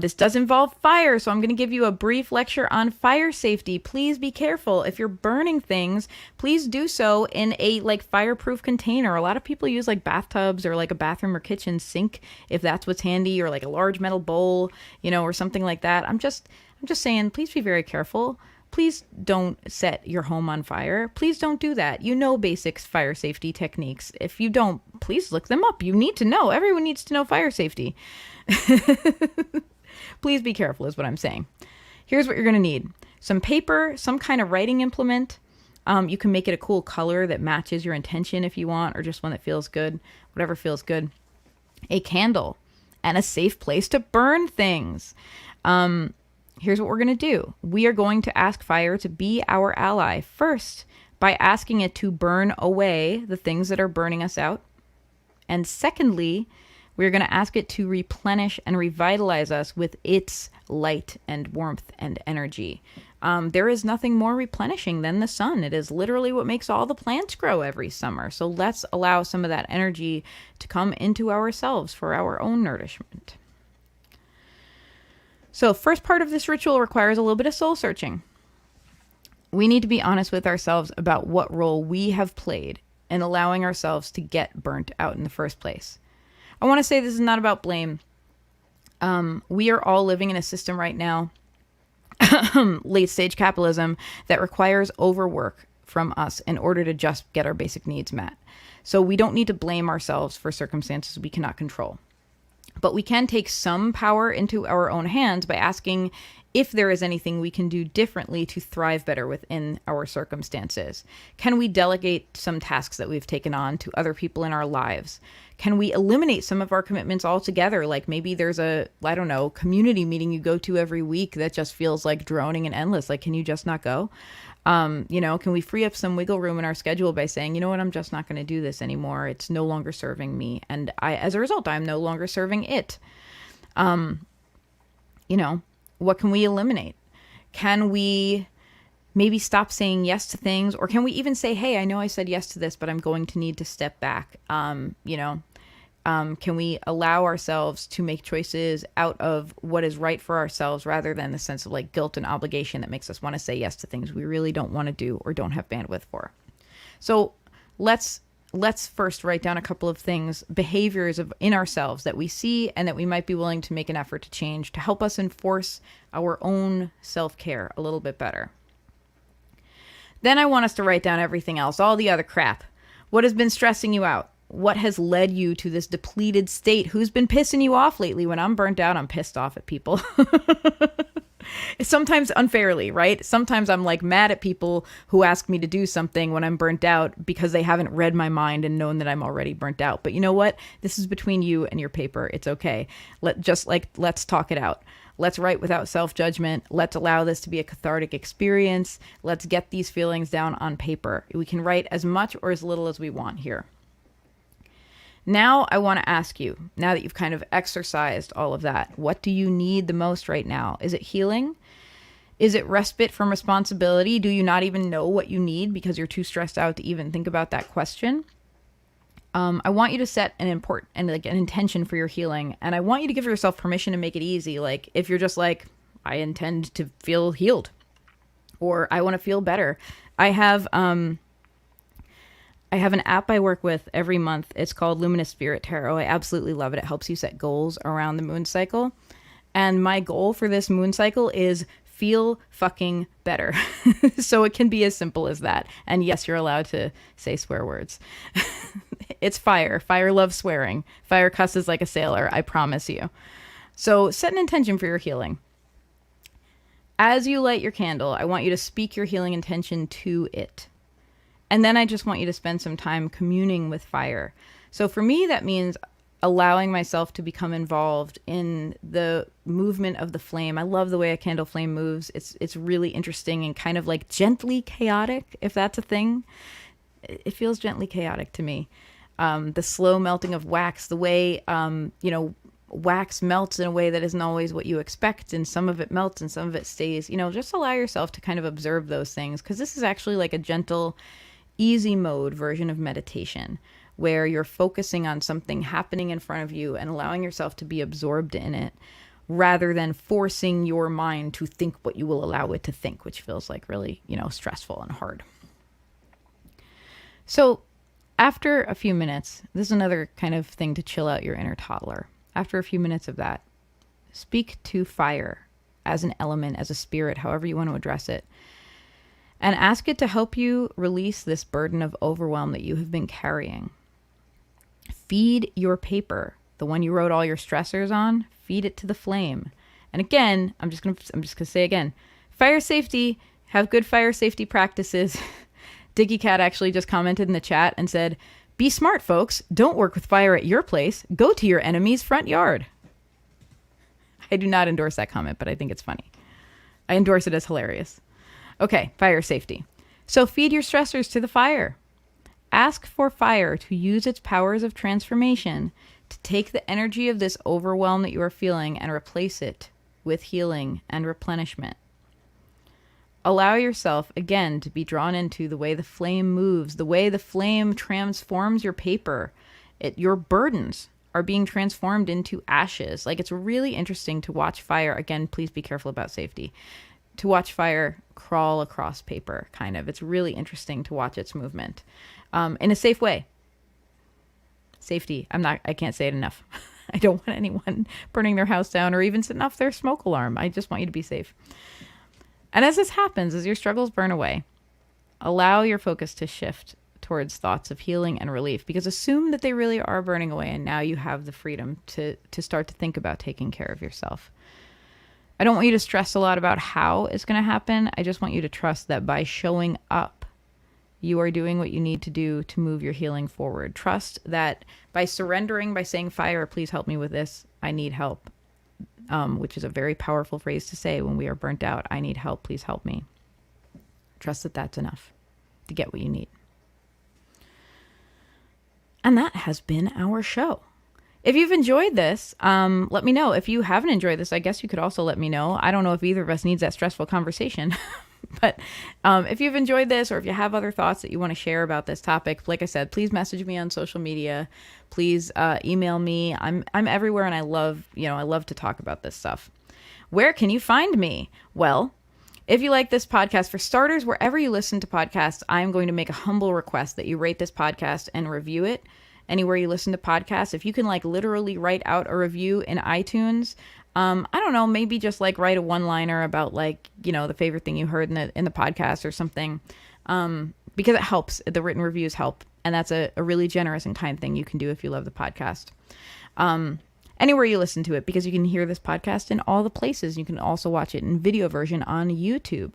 This does involve fire, so I'm going to give you a brief lecture on fire safety. Please be careful. If you're burning things, please do so in a like fireproof container. A lot of people use like bathtubs or like a bathroom or kitchen sink if that's what's handy, or like a large metal bowl, or something like that. I'm just saying, please be very careful. Please don't set your home on fire. Please don't do that. You know basic fire safety techniques. If you don't, please look them up. You need to know. Everyone needs to know fire safety. Please be careful is what I'm saying. Here's what you're going to need. Some paper, some kind of writing implement. You can make it a cool color that matches your intention if you want, or just one that feels good, whatever feels good. A candle and a safe place to burn things. Here's what we're going to do. We are going to ask fire to be our ally first by asking it to burn away the things that are burning us out. And secondly, we're going to ask it to replenish and revitalize us with its light and warmth and energy. There is nothing more replenishing than the sun. It is literally what makes all the plants grow every summer. So let's allow some of that energy to come into ourselves for our own nourishment. So first part of this ritual requires a little bit of soul searching. We need to be honest with ourselves about what role we have played in allowing ourselves to get burnt out in the first place. I want to say this is not about blame. We are all living in a system right now, late stage capitalism, that requires overwork from us in order to just get our basic needs met. So we don't need to blame ourselves for circumstances we cannot control. But we can take some power into our own hands by asking if there is anything we can do differently to thrive better within our circumstances. Can we delegate some tasks that we've taken on to other people in our lives? Can we eliminate some of our commitments altogether? Like maybe there's community meeting you go to every week that just feels like droning and endless. Like, can you just not go? Can we free up some wiggle room in our schedule by saying, you know what, I'm just not going to do this anymore. It's no longer serving me. And as a result, I'm no longer serving it. What can we eliminate? Can we maybe stop saying yes to things? Or can we even say, hey, I know I said yes to this, but I'm going to need to step back. Can we allow ourselves to make choices out of what is right for ourselves rather than the sense of like guilt and obligation that makes us want to say yes to things we really don't want to do or don't have bandwidth for? So let's first write down a couple of things, behaviors in ourselves that we see and that we might be willing to make an effort to change to help us enforce our own self-care a little bit better. Then I want us to write down everything else, all the other crap. What has been stressing you out? What has led you to this depleted state? Who's been pissing you off lately? When I'm burnt out, I'm pissed off at people. Sometimes unfairly, right? Sometimes I'm like mad at people who ask me to do something when I'm burnt out because they haven't read my mind and known that I'm already burnt out. But you know what? This is between you and your paper. It's okay. Let's talk it out. Let's write without self-judgment. Let's allow this to be a cathartic experience. Let's get these feelings down on paper. We can write as much or as little as we want here. Now I want to ask you, now that you've kind of exercised all of that, what do you need the most right now? Is it healing? Is it respite from responsibility? Do you not even know what you need because you're too stressed out to even think about that question? I want you to set an intention for your healing, and I want you to give yourself permission to make it easy. Like if you're just like, I intend to feel healed, or I want to feel better. I have an app I work with every month. It's called Luminous Spirit Tarot. I absolutely love it. It helps you set goals around the moon cycle. And my goal for this moon cycle is feel fucking better. So it can be as simple as that. And yes, you're allowed to say swear words. It's fire. Fire loves swearing. Fire cusses like a sailor, I promise you. So set an intention for your healing. As you light your candle, I want you to speak your healing intention to it. And then I just want you to spend some time communing with fire. So for me, that means allowing myself to become involved in the movement of the flame. I love the way a candle flame moves. It's really interesting and kind of like gently chaotic, if that's a thing. It feels gently chaotic to me. The slow melting of wax, the way, wax melts in a way that isn't always what you expect, and some of it melts and some of it stays. Just allow yourself to kind of observe those things, because this is actually like a gentle, easy mode version of meditation, where you're focusing on something happening in front of you and allowing yourself to be absorbed in it, rather than forcing your mind to think what you will allow it to think, which feels like really, stressful and hard. So after a few minutes, this is another kind of thing to chill out your inner toddler. After a few minutes of that, speak to fire as an element, as a spirit, however you want to address it, and ask it to help you release this burden of overwhelm that you have been carrying. Feed your paper, the one you wrote all your stressors on, feed it to the flame. And again, I'm just gonna say again, fire safety, have good fire safety practices. Diggy Cat actually just commented in the chat and said, "Be smart, folks. Don't work with fire at your place. Go to your enemy's front yard." I do not endorse that comment, but I think it's funny. I endorse it as hilarious. Okay, fire safety. So feed your stressors to the fire. Ask for fire to use its powers of transformation to take the energy of this overwhelm that you are feeling and replace it with healing and replenishment. Allow yourself, again, to be drawn into the way the flame moves, the way the flame transforms your paper. Your burdens are being transformed into ashes. Like, it's really interesting to watch fire. Again, please be careful about safety. To watch fire crawl across paper, kind of. It's really interesting to watch its movement in a safe way. Safety. I can't say it enough. I don't want anyone burning their house down or even setting off their smoke alarm. I just want you to be safe. And as this happens, as your struggles burn away, allow your focus to shift towards thoughts of healing and relief, because assume that they really are burning away, and now you have the freedom to start to think about taking care of yourself. I don't want you to stress a lot about how it's going to happen. I just want you to trust that by showing up, you are doing what you need to do to move your healing forward. Trust that by surrendering, by saying, "Fire, please help me with this. I need help." Which is a very powerful phrase to say when we are burnt out. I need help. Please help me. Trust that that's enough to get what you need. And that has been our show. If you've enjoyed this, let me know. If you haven't enjoyed this, I guess you could also let me know. I don't know if either of us needs that stressful conversation. But if you've enjoyed this, or if you have other thoughts that you want to share about this topic, like I said, please message me on social media. Please email me. I'm everywhere, and I love to talk about this stuff. Where can you find me? Well, if you like this podcast, for starters, wherever you listen to podcasts, I'm going to make a humble request that you rate this podcast and review it. Anywhere you listen to podcasts, if you can literally write out a review in iTunes, I don't know, maybe just write a one-liner about the favorite thing you heard in the podcast or something, because it helps. The written reviews help, and that's a really generous and kind thing you can do if you love the podcast. anywhere you listen to it, because you can hear this podcast in all the places. You can also watch it in video version on YouTube.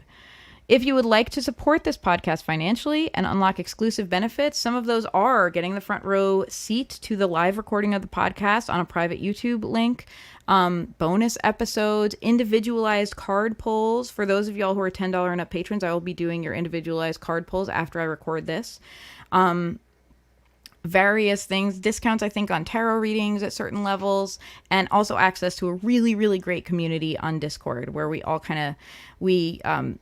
If you would like to support this podcast financially and unlock exclusive benefits, some of those are getting the front row seat to the live recording of the podcast on a private YouTube link, bonus episodes, individualized card pulls. For those of y'all who are $10 and up patrons, I will be doing your individualized card pulls after I record this. Various things, discounts, I think, on tarot readings at certain levels, and also access to a really, really great community on Discord where we all we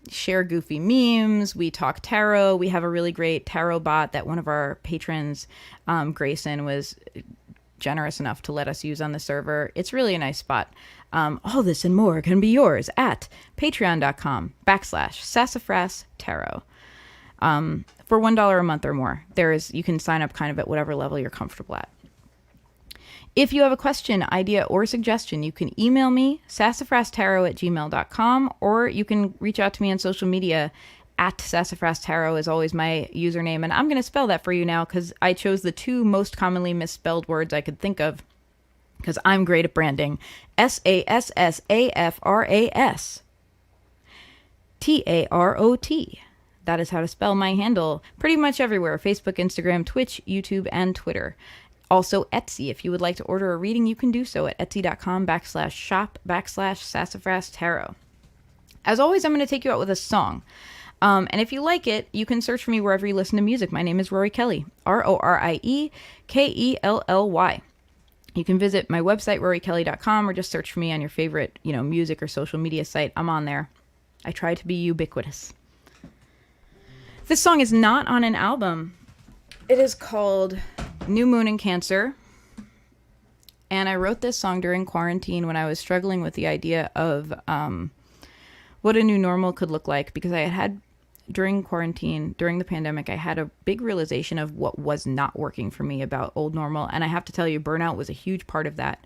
share goofy memes, we talk tarot. We have a really great tarot bot that one of our patrons, Grayson, was generous enough to let us use on the server. It's really a nice spot. All this and more can be yours at patreon.com/Sassafras Tarot. For $1 a month or more. You can sign up kind of at whatever level you're comfortable at. If you have a question, idea, or suggestion, you can email me, sassafrastarot@gmail.com, or you can reach out to me on social media at Sassafras Tarot is always my username. And I'm going to spell that for you now because I chose the two most commonly misspelled words I could think of because I'm great at branding. Sassafras Tarot. That is how to spell my handle pretty much everywhere. Facebook, Instagram, Twitch, YouTube, and Twitter. Also Etsy. If you would like to order a reading, you can do so at etsy.com/shop/Sassafras Tarot. As always, I'm going to take you out with a song. And if you like it, you can search for me wherever you listen to music. My name is Rorie Kelly. RorieKelly. You can visit my website, roriekelly.com, or just search for me on your favorite, music or social media site. I'm on there. I try to be ubiquitous. This song is not on an album. It is called New Moon in Cancer. And I wrote this song during quarantine when I was struggling with the idea of what a new normal could look like. Because I had during quarantine, during the pandemic, I had a big realization of what was not working for me about old normal. And I have to tell you, burnout was a huge part of that.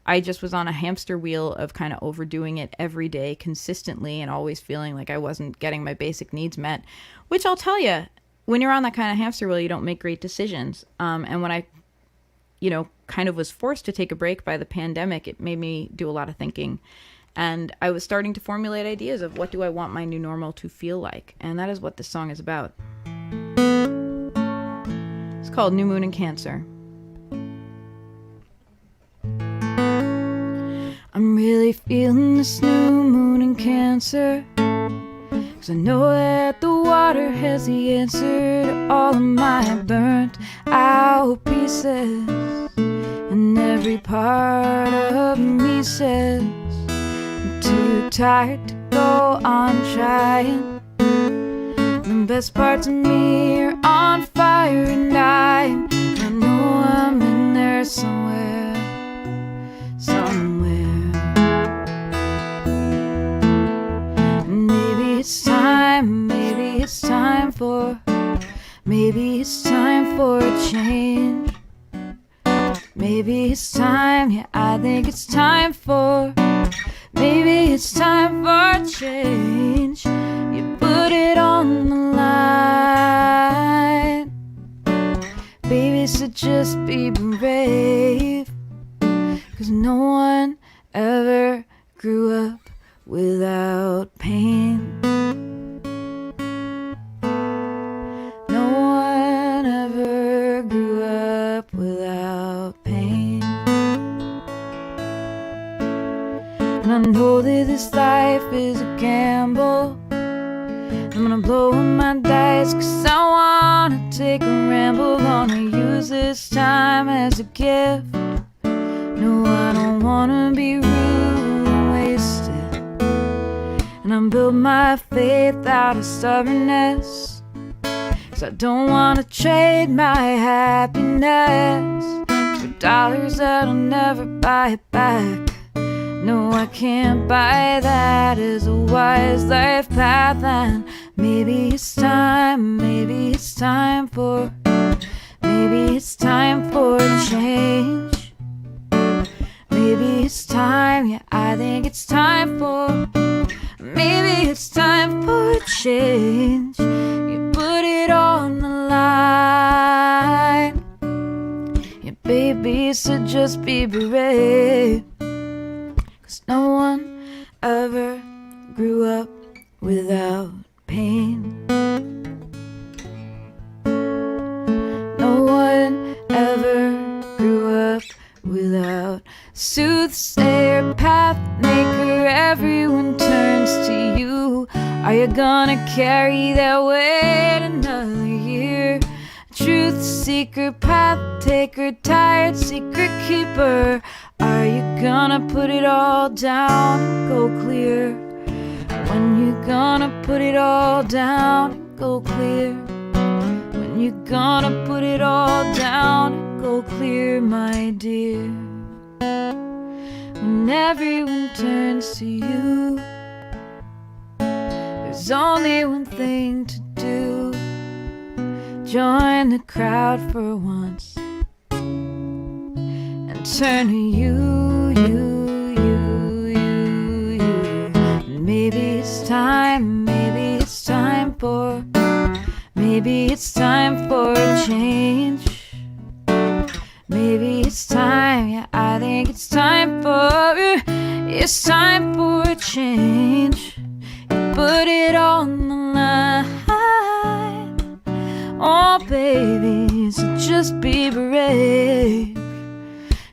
I just was on a hamster wheel of kind of overdoing it every day consistently and always feeling like I wasn't getting my basic needs met, which I'll tell you, when you're on that kind of hamster wheel, you don't make great decisions. And when I, kind of was forced to take a break by the pandemic, it made me do a lot of thinking. And I was starting to formulate ideas of what do I want my new normal to feel like. And that is what this song is about. It's called New Moon in Cancer. I'm really feeling this new moon in Cancer, 'cause I know that the water has the answer to all of my burnt out pieces. And every part of me says I'm too tired to go on trying. The best parts of me are on fire, and I know I'm in there somewhere. Maybe it's time for a change. Maybe it's time, yeah, I think it's time for. Maybe it's time for a change. You put it on the line. Baby, so just be brave. 'Cause no one ever grew up without pain. I know that this life is a gamble. I'm gonna blow my dice 'cause I wanna take a ramble. Gonna use this time as a gift. No, I don't wanna be rude and wasted. And I build my faith out of stubbornness, 'cause I don't wanna trade my happiness for dollars that'll never buy it back. No, I can't buy that as a wise life path. And maybe it's time for, maybe it's time for a change. Maybe it's time, yeah, I think it's time for, maybe it's time for a change. You put it on the line. Yeah, baby, baby, so just be brave. 'Cause no one ever grew up without pain. No one ever grew up without soothsayer, path maker. Everyone turns to you. Are you gonna carry that weight another year? Truth seeker, path taker, tired secret keeper. Are you gonna put it all down and go clear? When you gonna put it all down and go clear? When you gonna put it all down and go clear, my dear? When everyone turns to you, there's only one thing to do. Join the crowd for once and turn to you, you, you, you, you. And maybe it's time for, maybe it's time for a change. Maybe it's time, yeah, I think it's time for a change. You put it on the line, oh baby, so just be brave.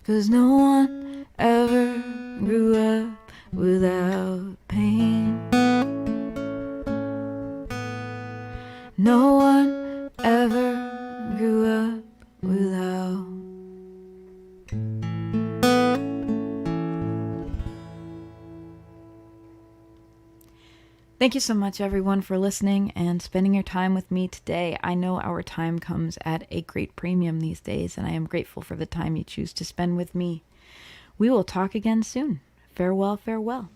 'Cause no one ever grew up without pain. No one ever grew up without. Thank you so much, everyone, for listening and spending your time with me today. I know our time comes at a great premium these days, and I am grateful for the time you choose to spend with me. We will talk again soon. Farewell, farewell.